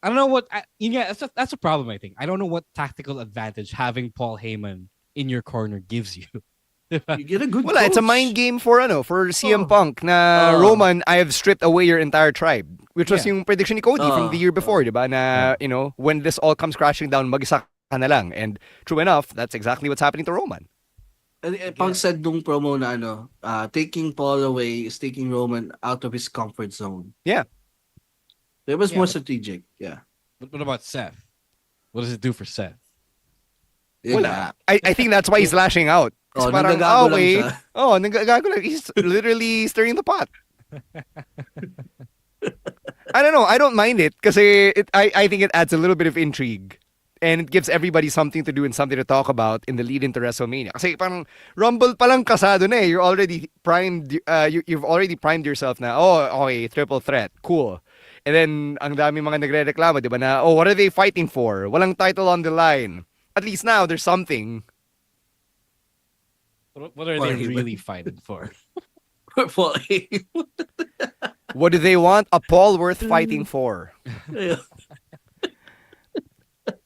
I don't know what. That's a problem, I think. I don't know what tactical advantage having Paul Heyman in your corner gives you. You get a good Wala, it's a mind game for CM Punk na Roman, I have stripped away your entire tribe. Which was yung prediction ni Cody from the year before, diba? Na, when this all comes crashing down, mag-isa ka na lang. And true enough, that's exactly what's happening to Roman. Punk said nung promo na taking Paul away is taking Roman out of his comfort zone. Yeah. It was more strategic. Yeah. But what about Seth? What does it do for Seth? Wala. I think that's why he's lashing out. It's parang, nagagago lang. He's literally stirring the pot. I don't know. I don't mind it kasi I think it adds a little bit of intrigue. And it gives everybody something to do and something to talk about in the lead into WrestleMania. Kasi parang Rumble pa lang kasado na eh. You're already primed. You've already primed yourself na, okay, triple threat. Cool. And then, ang dami mga nagre-reklamo, di ba na, what are they fighting for? Walang title on the line. At least now, there's something. What are they really fighting for? Paul What do they want? A Paul worth fighting for.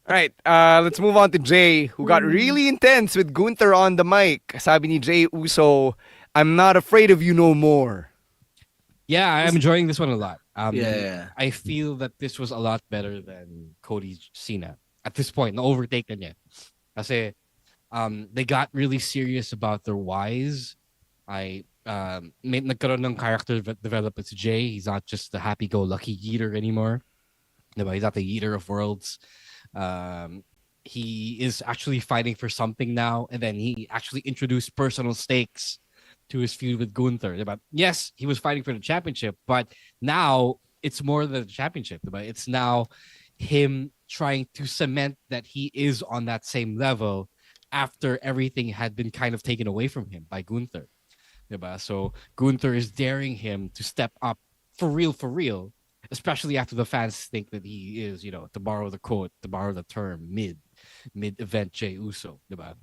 All right, let's move on to Jey, who got really intense with Gunther on the mic. Sabi ni Jey Uso, I'm not afraid of you no more. Yeah, I'm enjoying this one a lot. I feel that this was a lot better than Cody Cena at this point. Na-overtake na niya. Kasi they got really serious about their whys. Nagkaroon ng character development to Jey. He's not just the happy-go-lucky yeeter anymore. Diba? He's not the yeeter of worlds. He is actually fighting for something now, and then he actually introduced personal stakes to his feud with Gunther. Diba? Yes, he was fighting for the championship, but now it's more than the championship. Diba? It's now him trying to cement that he is on that same level after everything had been kind of taken away from him by Gunther. Diba? So Gunther is daring him to step up for real, especially after the fans think that he is, to borrow the quote, to borrow the term, mid-event Jey Uso. Diba?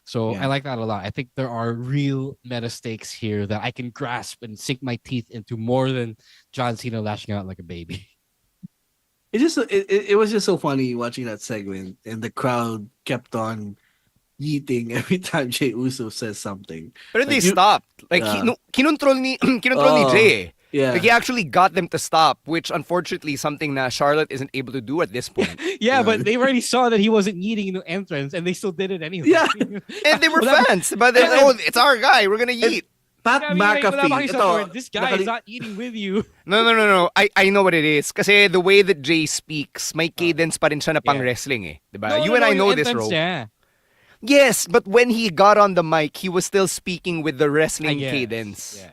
So I like that a lot. I think there are real meta stakes here that I can grasp and sink my teeth into more than John Cena lashing out like a baby. It was just so funny watching that segment, and the crowd kept on yeeting every time Jey Uso says something. But they stopped. Like, kinontrol ni Jey eh. Yeah. Like, he actually got them to stop, which unfortunately something that Charlotte isn't able to do at this point. Yeah, but they already saw that he wasn't yeeting in the entrance, and they still did it anyway. Yeah. And they were fans. But then, it's our guy. We're gonna yeet. Pat McAfee. This guy is not eating with you. No. I know what it is. Kasi the way that Jey speaks, may cadence pa rin siya na pang wrestling eh. Diba? You and I know this, Ro. Yeah. Yes, but when he got on the mic, he was still speaking with the wrestling cadence. Yeah.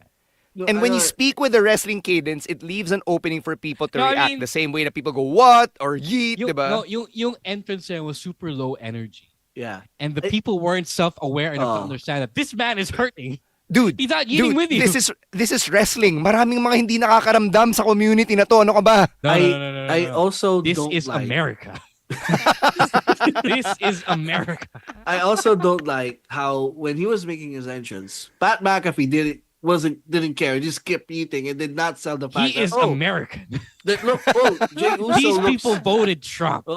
No, and when you speak with the wrestling cadence, it leaves an opening for people to react the same way that people go, what? Or yeet, diba? No, yung entrance there was super low energy. Yeah. And the people weren't self-aware enough to understand that this man is hurting. Dude, he's not eating with you. This is wrestling. Maraming mga hindi nakakaramdam sa community na to. Ano ka ba? No. I also this don't is like... America. This is America. I also don't like how when he was making his entrance, Pat McAfee didn't care. He just kept eating and did not sell the fact he is American. Jey Uso These people voted Trump.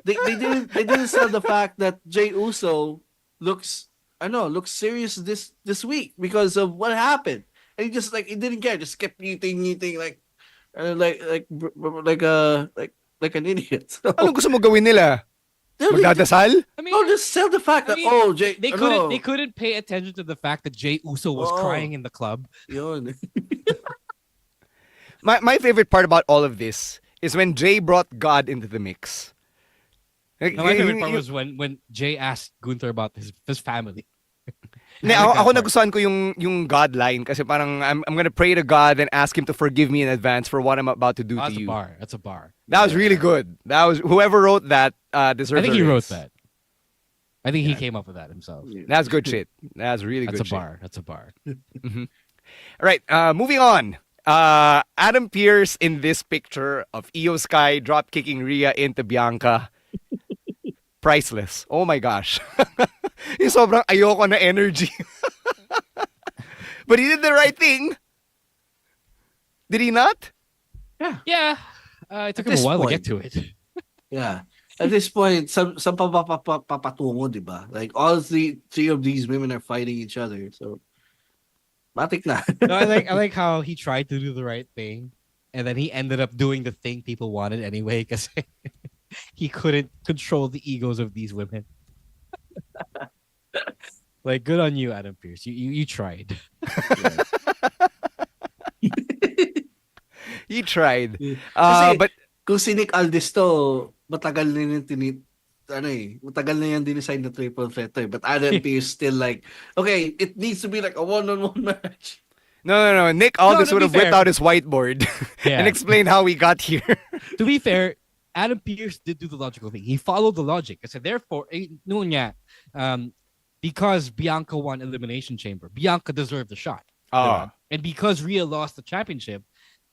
They didn't sell the fact that Jey Uso looks serious this week because of what happened. And he just he didn't care, just kept eating like an idiot. So, anong gusto mo gawin nila? Magdadasal? I mean, just sell the fact that Jey. They couldn't pay attention to the fact that Jey Uso was crying in the club. Yun. My favorite part about all of this is when Jey brought God into the mix. My favorite part was when Jey asked Gunther about his family. Ako nagustuhan ko yung God line kasi parang I'm gonna pray to God and ask him to forgive me in advance for what I'm about to do to you. That's a bar. That was really good. That was whoever wrote that deserves. I think he wrote that. I think he came up with that himself. That's good shit. That's really good shit. That's a bar. Mm-hmm. All right, moving on. Adam Pearce in this picture of Io Sky drop kicking Rhea into Bianca. Priceless. Oh my gosh. Yung sobrang ayoko na energy. But he did the right thing. Did he not? Yeah. It took him a while to get to it. Yeah. At this point, some papatungo, di ba? Like, all three of these women are fighting each other. So, matik na. No, I like how he tried to do the right thing, and then he ended up doing the thing people wanted anyway, because he couldn't control the egos of these women. Like, good on you, Adam Pearce. You tried. He tried. Kasi, but kung si Nick Aldis to, matagal na yan din-design na triple threat to. But Adam Pearce still like, okay, it needs to be like a one-on-one match. No. Nick Aldis would have whipped out his whiteboard and explained how we got here. To be fair, Adam Pearce did do the logical thing. He followed the logic. I said, therefore, because Bianca won Elimination Chamber, Bianca deserved the shot. Diba? And because Rhea lost the championship,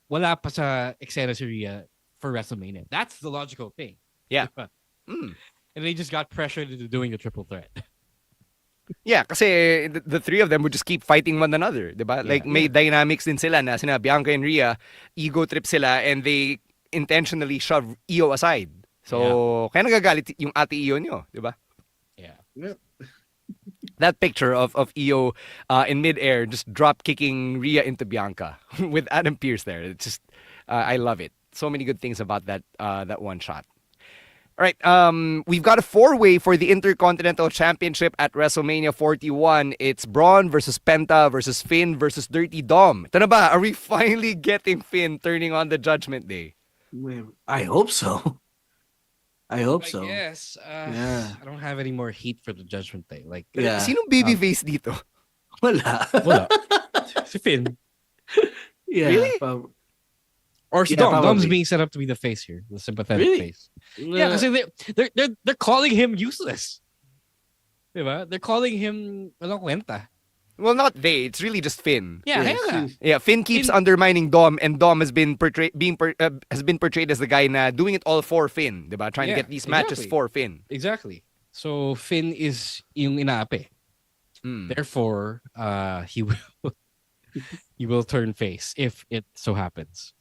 wala pa sa eksena si Rhea for WrestleMania. That's the logical thing. Yeah. And they just got pressured into doing the triple threat. Yeah, kasi the three of them would just keep fighting one another, diba? Like, may dynamics din sila na sina Bianca and Rhea, ego trip sila, and they intentionally shove Io aside. So, kaya nagagalit yung ate Io nyo, diba? Yeah. That picture of Io in midair just drop kicking Rhea into Bianca with Adam Pearce there. It's just, I love it. So many good things about that one shot. All right, we've got a four-way for the Intercontinental Championship at WrestleMania 41. It's Braun versus Penta versus Finn versus Dirty Dom. Ito na ba? Are we finally getting Finn turning on the Judgment Day? I hope so. I hope so. Yes. I don't have any more heat for the Judgment Day. Like, sinong babyface dito? Wala. Si Finn. Yeah. Really? Or Dom's being set up to be the face here, the sympathetic face. Yeah, because they're calling him useless. Diba? They're calling him walang kwenta. Well, not they. It's really just Finn. Yeah, Finn keeps undermining Dom, and Dom has been portrayed as the guy na doing it all for Finn, diba? Trying to get these matches for Finn. Exactly. So Finn is yung inaapi. Therefore, he will turn face if it so happens.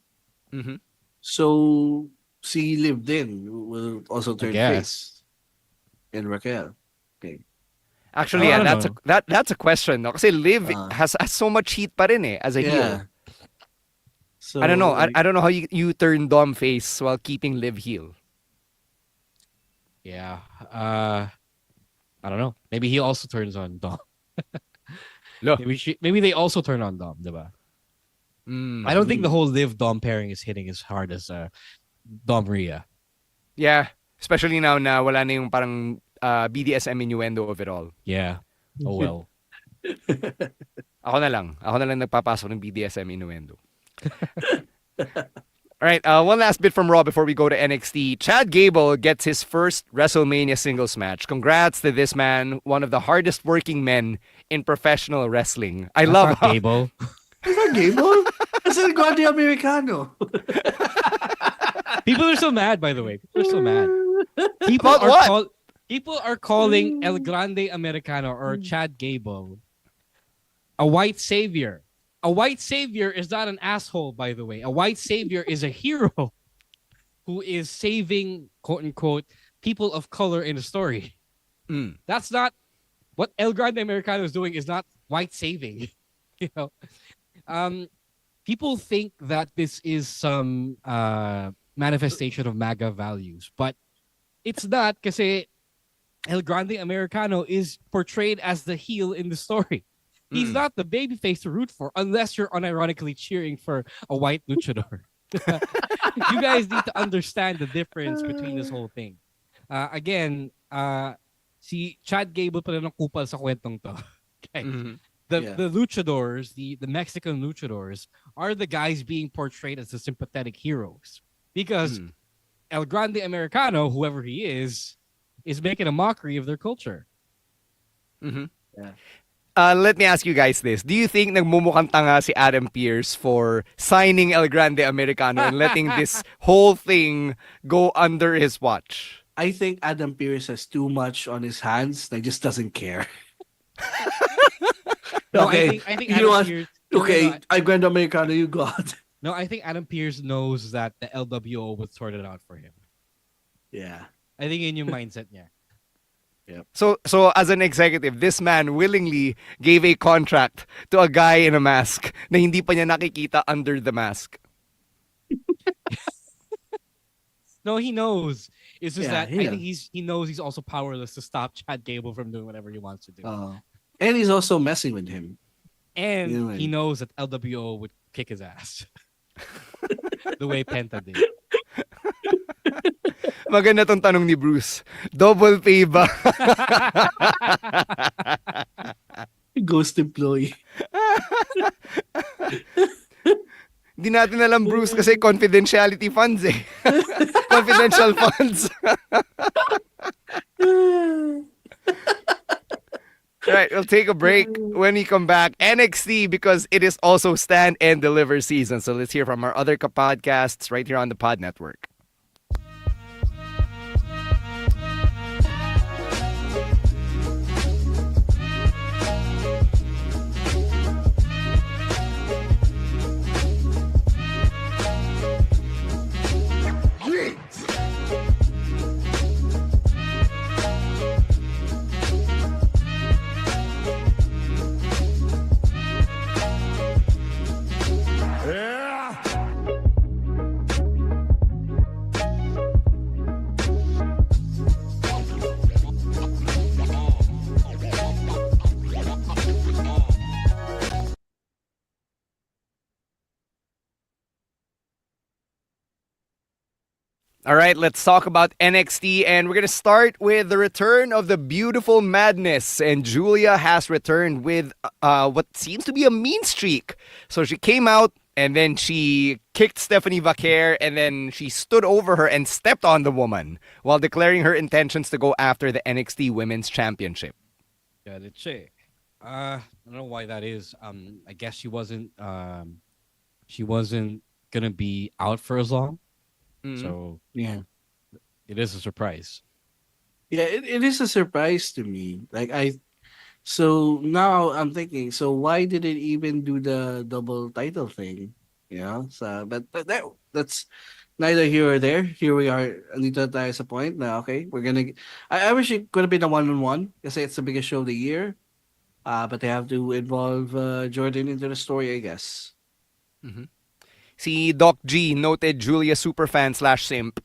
Mm-hmm. So, si Liv din will also turn face. And Raquel. Okay. Actually, yeah, that's a question. No? Kasi Liv has so much heat pa rin as a heel. So I don't know. I don't know how you turn Dom face while keeping Liv heel. Yeah. I don't know. Maybe he also turns on Dom. Maybe they also turn on Dom, diba? I don't think the whole Liv Dom pairing is hitting as hard as Dom Rhea. Yeah, especially now na wala na yung parang BDSM innuendo of it all. Yeah. Oh well. Ako na lang nagpapasok ng BDSM innuendo. All right, one last bit from Raw before we go to NXT. Chad Gable gets his first WrestleMania singles match. Congrats to this man, one of the hardest working men in professional wrestling. I love Gable. Is that Gable? That's El Grande Americano. People are so mad, by the way. People are so mad. People are calling El Grande Americano or Chad Gable a white savior. A white savior is not an asshole, by the way. A white savior is a hero who is saving, quote unquote, people of color in a story. That's not what El Grande Americano is doing. Is not white saving. You know, people think that this is some manifestation of MAGA values, but it's not, because El Grande Americano is portrayed as the heel in the story. He's not the babyface to root for unless you're unironically cheering for a white luchador. You guys need to understand the difference between this whole thing. Again, si Chad Gable pa rin ang kupal sa kwentong to. Okay. The luchadors, the Mexican luchadors, are the guys being portrayed as the sympathetic heroes. Because El Grande Americano, whoever he is making a mockery of their culture. Yeah. Let me ask you guys this. Do you think nagmumukhang tanga si Adam Pearce for signing El Grande Americano and letting this whole thing go under his watch? I think Adam Pearce has too much on his hands. He just doesn't care. No, okay, I think you know what? Pearce, Okay, El Grande Americano, you got. No, I think Adam Pearce knows that the LWO would sort it out for him. Yeah. I think in your mindset niya. Yep. So as an executive, this man willingly gave a contract to a guy in a mask na hindi pa niya nakikita under the mask. No, he knows. It's just that yeah. I think he knows he's also powerless to stop Chad Gable from doing whatever he wants to do. And he's also messing with him. And he knows that LWO would kick his ass. The way Penta did. Maganda tong tanong ni Bruce. Double pay ba? Ghost employee. Di natin alam, Bruce, kasi confidentiality funds eh. Confidential funds. All right, we'll take a break. When we come back, NXT, because it is also Stand and Deliver season. So let's hear from our other podcasts right here on the Pod Network. All right, let's talk about NXT, and we're going to start with the return of the beautiful Madness. And Giulia has returned with what seems to be a mean streak. So she came out, and then she kicked Stephanie Vaquer, and then she stood over her and stepped on the woman while declaring her intentions to go after the NXT Women's Championship. Yeah, did she? I don't know why that is. I guess she wasn't gonna be out for as long. So yeah, it is a surprise. Yeah, it is a surprise to me. So now I'm thinking, so why did it even do the double title thing? You know, so but that's neither here or there. Here we are. Andito tayo sa point na, okay, we're gonna... I wish it could have been a one-on-one kasi it's the biggest show of the year. But they have to involve Jordan into the story, I guess. Si Doc G, noted Giulia superfan /simp,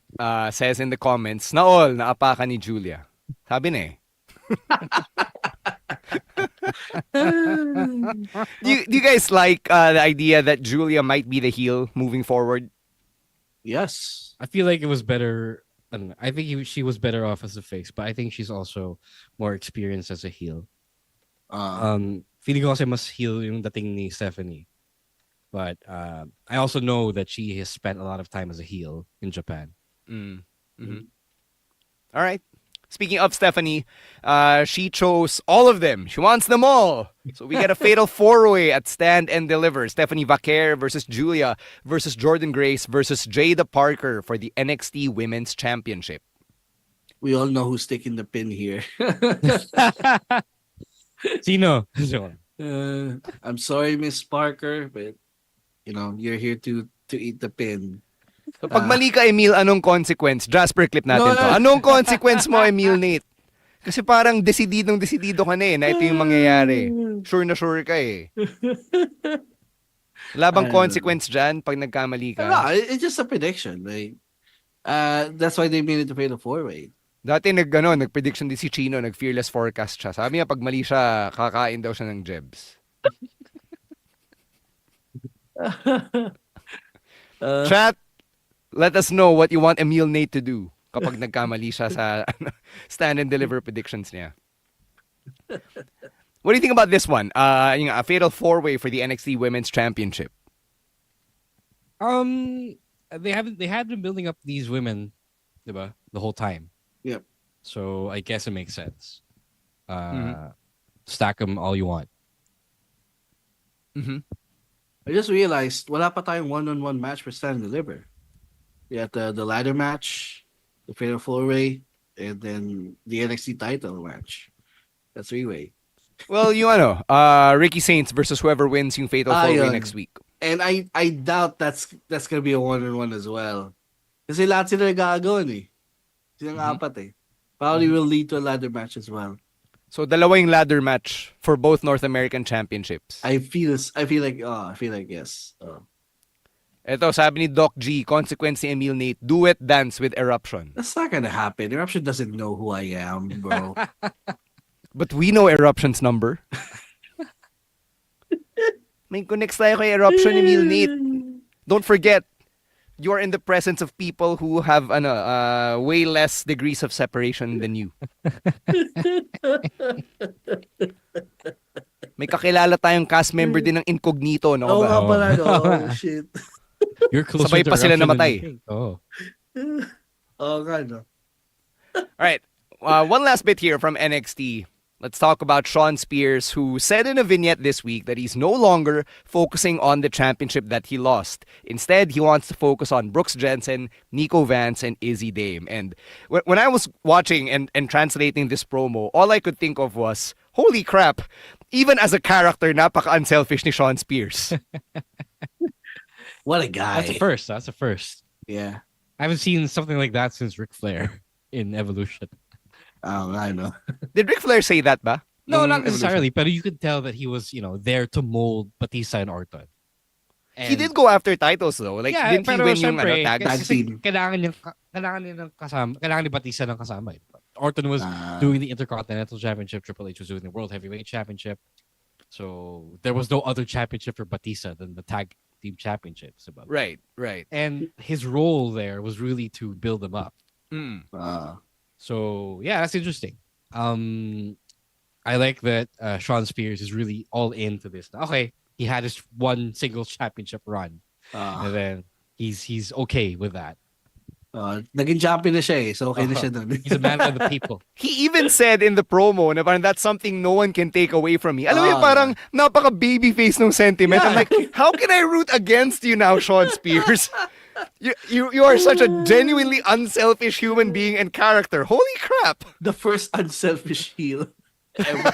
says in the comments, na naapakan ni Giulia. Sabi na eh. do you guys like the idea that Giulia might be the heel moving forward? Yes. I feel like it was better. I don't know. I think she was better off as a face, but I think she's also more experienced as a heel. Feeling ko kasi mas heel yung dating ni Stephanie. But I also know that she has spent a lot of time as a heel in Japan. All right. Speaking of Stephanie, she chose all of them. She wants them all. So we get a fatal four-way at Stand and Deliver. Stephanie Vaquer versus Giulia versus Jordan Grace versus Jada Parker for the NXT Women's Championship. We all know who's taking the pin here. Sino? I'm sorry, Miss Parker, but you're here to eat the pin. So pag mali ka, Emil, anong consequence? Jasper, clip natin to. Anong consequence mo, Emil Nate? Kasi parang desididong ka na na ito yung mangyayari. Sure na sure ka eh. Labang consequence dyan pag nagkamali ka. No, it's just a prediction. Like, that's why they made it to fatal four-way. Dati nag-prediction din si Chino, nag-fearless forecast siya. Sabi niya, pag mali siya, kakain daw siya ng jebs. Chat, let us know what you want Emil Nate to do kapag nagkamali siya sa Stand and Deliver predictions niya. What do you think about this one? A fatal four-way for the NXT Women's Championship. They had been building up these women, diba, the whole time. Yep. So I guess it makes sense. Stack them all you want. I just realized wala pa tayong one-on-one match for Stand and Deliver. We had the ladder match, the fatal four-way, and then the NXT title match. That's three-way. Well, Ricky Saints versus whoever wins yung fatal four-way next week. And I doubt that's gonna be a one-on-one as well. Kasi lahat sila gagawin eh. Silang apat eh. Probably will lead to a ladder match as well. So dalawa yung ladder match for both North American Championships. I feel like yes. Ito, sabi ni Doc G, consequence ni Emil Nate, duet dance with Eruption. That's not gonna happen. Eruption doesn't know who I am, bro. But we know Eruption's number. May connects tayo kay Eruption, Emil Nate. Don't forget, you're in the presence of people who have way less degrees of separation than you. May kakilala tayong cast member din ng Incognito, no? Oo nga pala, no? Shit. You're closer Sabay to pa sila Eruption namatay. than you think. Oh. Oo nga, no? All right. One last bit here from NXT. Let's talk about Shawn Spears, who said in a vignette this week that he's no longer focusing on the championship that he lost. Instead, he wants to focus on Brooks Jensen, Nico Vance, and Izzy Dame. And when I was watching and translating this promo, all I could think of was, holy crap, even as a character, napaka-unselfish ni Shawn Spears. What a guy. That's a first. Yeah. I haven't seen something like that since Ric Flair in Evolution. Oh, I know. Did Ric Flair say that ba? No, not necessarily, but you could tell that he was, there to mold Batista and Orton. And, he did go after titles though. Like, yeah, didn't he win yung tag team? Kailangan ni Batista ng kasama. Orton was doing the Intercontinental Championship, Triple H was doing the World Heavyweight Championship. So there was no other championship for Batista than the Tag Team Championships. Right. And his role there was really to build them up. So yeah, that's interesting. I like that Shawn Spears is really all into this. Okay, he had his one single championship run, and then he's okay with that. Naging champion na siya eh, so okay na siya dun. He's a man of the people. He even said in the promo na parang that's something no one can take away from me. Alam mo parang napaka babyface nung sentiment. Yeah. I'm like, how can I root against you now, Shawn Spears? You are such a genuinely unselfish human being and character. Holy crap! The first unselfish heel ever.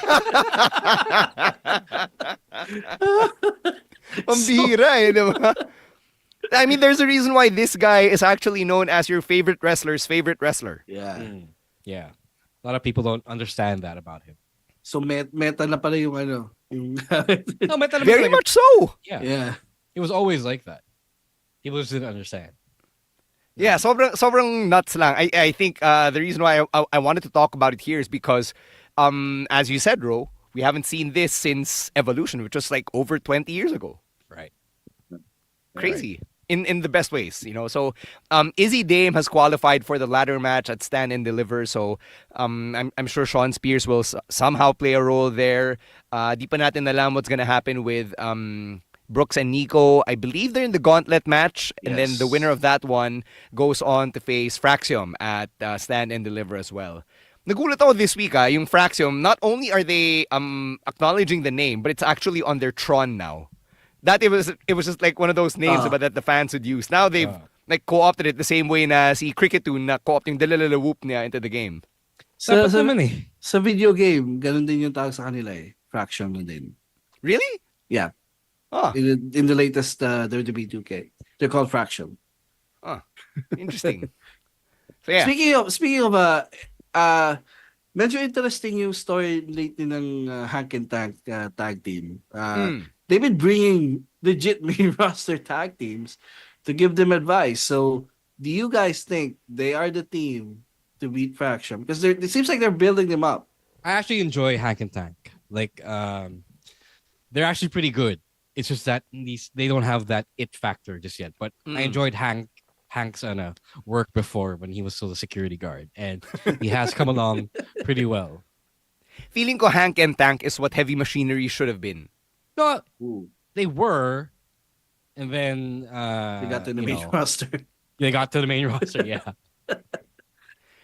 Pambihira eh, diba? I mean, there's a reason why this guy is actually known as your favorite wrestler's favorite wrestler. Yeah. Yeah. A lot of people don't understand that about him. So meta na pala yung ano. Yung No, meta Very much so. Yeah. Yeah. It was always like that. People just didn't understand. Yeah, sobrang nuts lang. I think the reason why I wanted to talk about it here is because, as you said, Ro, we haven't seen this since Evolution, which was like over 20 years ago. Right. Crazy. In the best ways, you know. So, Izzy Dame has qualified for the ladder match at Stand and Deliver. So, I'm sure Sean Spears will somehow play a role there. Di pa natin alam what's gonna happen with Brooks and Nico. I believe they're in the gauntlet match, and then the winner of that one goes on to face Fraxium at Stand and Deliver as well. Nagulat ako this week, yung Fraxium, not only are they acknowledging the name, but it's actually on their Tron now. That it was just like one of those names that the fans would use. Now they've like co-opted it the same way na si Cricketune na co-opting Dalalala Whoop niya into the game. Sa video game, ganun din yung tawag sa kanila eh. Fraction na din. Really? Yeah. Ah. In the latest WWE 2K. They're called Fraction. Ah. Interesting. So yeah. Speaking of medyo interesting yung story lately ng Hank and Tank tag team. They've been bringing legit main roster tag teams to give them advice. So, do you guys think they are the team to beat Fraction? Because it seems like they're building them up. I actually enjoy Hank and Tank. Like, they're actually pretty good. It's just that they don't have that it factor just yet. But I enjoyed Hank's work before when he was still a security guard, and he has come along pretty well. Feeling ko Hank and Tank is what Heavy Machinery should have been. No, they were, and then they got to the main roster. They got to the main roster, yeah.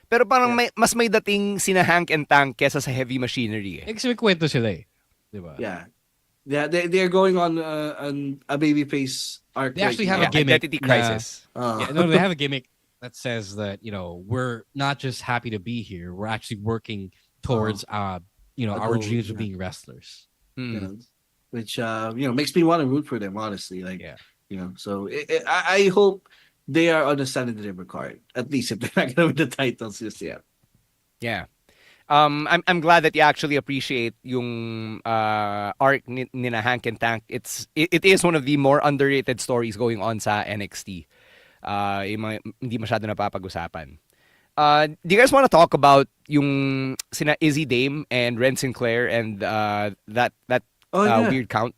Pero parang mas may dating sina Hank and Tank kesa sa Heavy Machinery. Kasi may kwento sila eh. Diba? Yeah. Yeah, they're going on a babyface arc. They actually have a gimmick. Identity crisis. They have a gimmick that says that, we're not just happy to be here. We're actually working towards our dreams of being wrestlers. Which makes me want to root for them, honestly. So I hope they are on the Stand and Deliver card, at least if they're not gonna win the titles just yet. Yeah. I'm glad that you actually appreciate yung arc ni Hank and Tank. It is one of the more underrated stories going on sa NXT. Hindi masyado napapag-usapan. Do you guys want to talk about yung sina Izzy Dame and Ren Sinclair and that weird count?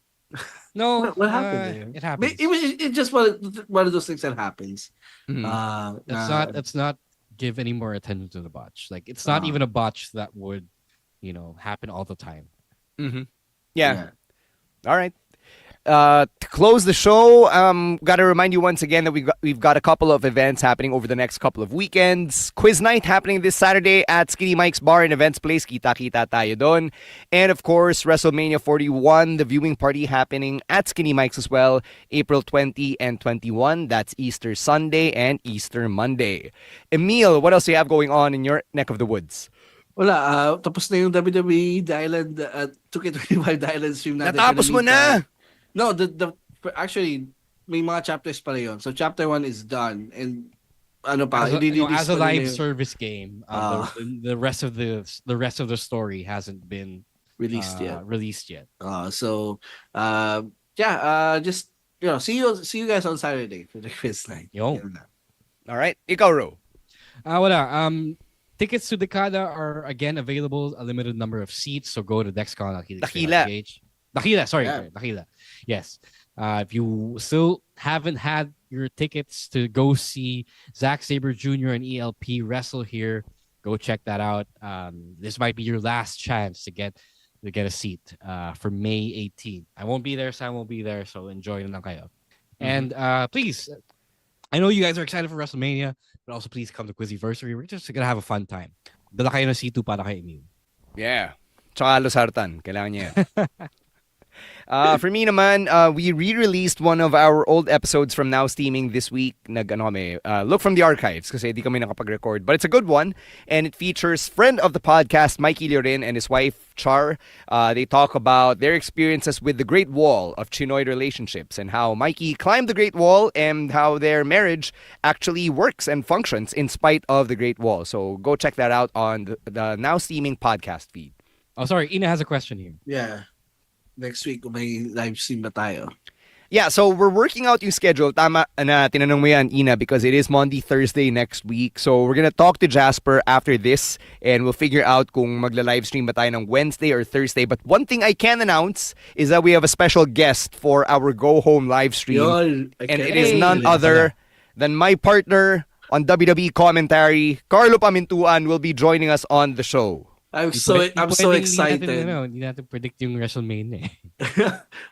No, what happened there? It happens. It just one of those things that happens. Let's not give any more attention to the botch. Like, it's not even a botch that would, happen all the time. Mm-hmm. Yeah. All right. To close the show, got to remind you once again that we've got a couple of events happening over the next couple of weekends. Quiz night happening this Saturday at Skinny Mike's Bar and Events Place. Kita-kita tayo doon. And of course, WrestleMania 41, the viewing party happening at Skinny Mike's as well, April 20 and 21. That's Easter Sunday and Easter Monday. Emil, what else do you have going on in your neck of the woods? Wala, tapos na yung WWE Island 2K25 Island stream natin. Natapos mo na! No, actually may mga chapters pala yun. So chapter 1 is done, and as a live service game, the rest of the story hasn't been released yet. Just see you guys on Saturday for the quiz night. Yo. All right, ikaw, Ro. Tickets to Decada are again available, a limited number of seats. So go to Dexcon. Dakila. Yes. If you still haven't had your tickets to go see Zack Sabre Jr. and ELP wrestle here, go check that out. This might be your last chance to get a seat for May 18th. I won't be there, Sam won't be there, so enjoy na lang kayo. And please, I know you guys are excited for WrestleMania, but also please come to Quizziversary. We're just gonna have a fun time. Dala kayo ng C2 para kay Emil. Yeah. Tsaka Losartan. Kailangan niya. For me naman, we re-released one of our old episodes from Now Steaming this week. Look from the archives kasi di kami nakapag-record. But it's a good one, and it features friend of the podcast, Mikey Llorin, and his wife, Char. They talk about their experiences with the Great Wall of Chinoy relationships and how Mikey climbed the Great Wall and how their marriage actually works and functions in spite of the Great Wall. So go check that out on the Now Steaming podcast feed. Oh, sorry. Ina has a question here. Yeah. Next week, may live stream ba tayo? Yeah, so we're working out yung schedule. Tama na tinanong mo yan, Ina, because it is Monday, Thursday next week. So we're gonna talk to Jasper after this and we'll figure out kung magla-livestream ba tayo ng Wednesday or Thursday. But one thing I can announce is that we have a special guest for our Go Home livestream. And it is none other than my partner on WWE commentary, Carlo Pamintuan, will be joining us on the show. I'm so excited. Hindi natin predict yung WrestleMania.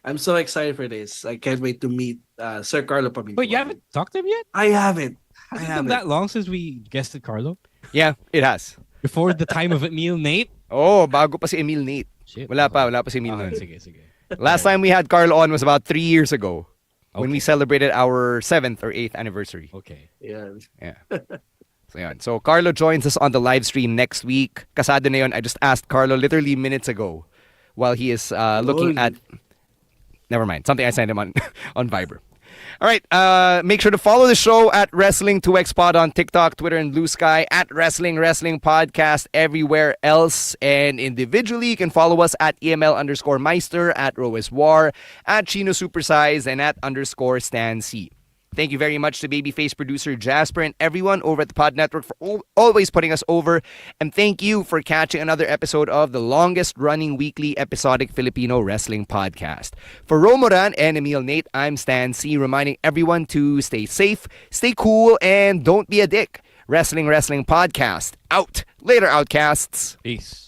I'm so excited for this. I can't wait to meet Sir Carlo Pamintuan. Wait, you haven't talked to him yet? I haven't. Has it been that long since we guested Carlo? Yeah, it has. Before the time of Emil Nate? Oh, bago pa si Emil Nate. Shit. Wala pa si Emil Nate. Sige. Last time we had Carlo on was about 3 years ago when we celebrated our 7th or 8th anniversary. Okay. Yeah. So Carlo joins us on the live stream next week. Kasado na yun. I just asked Carlo literally minutes ago while he is looking at... Never mind. Something I sent him on Viber. All right. Make sure to follow the show at Wrestling2XPod on TikTok, Twitter, and Blue Sky, at Wrestling Podcast everywhere else. And individually, you can follow us at EML_Meister, at Roes War, at Chino Supersize, and at _Stan C. Thank you very much to babyface producer Jasper and everyone over at the Pod Network for always putting us over. And thank you for catching another episode of the longest-running weekly episodic Filipino wrestling podcast. For Romoran and Emil Nate, I'm Stan C, reminding everyone to stay safe, stay cool, and don't be a dick. Wrestling Podcast. Out. Later, Outcasts. Peace.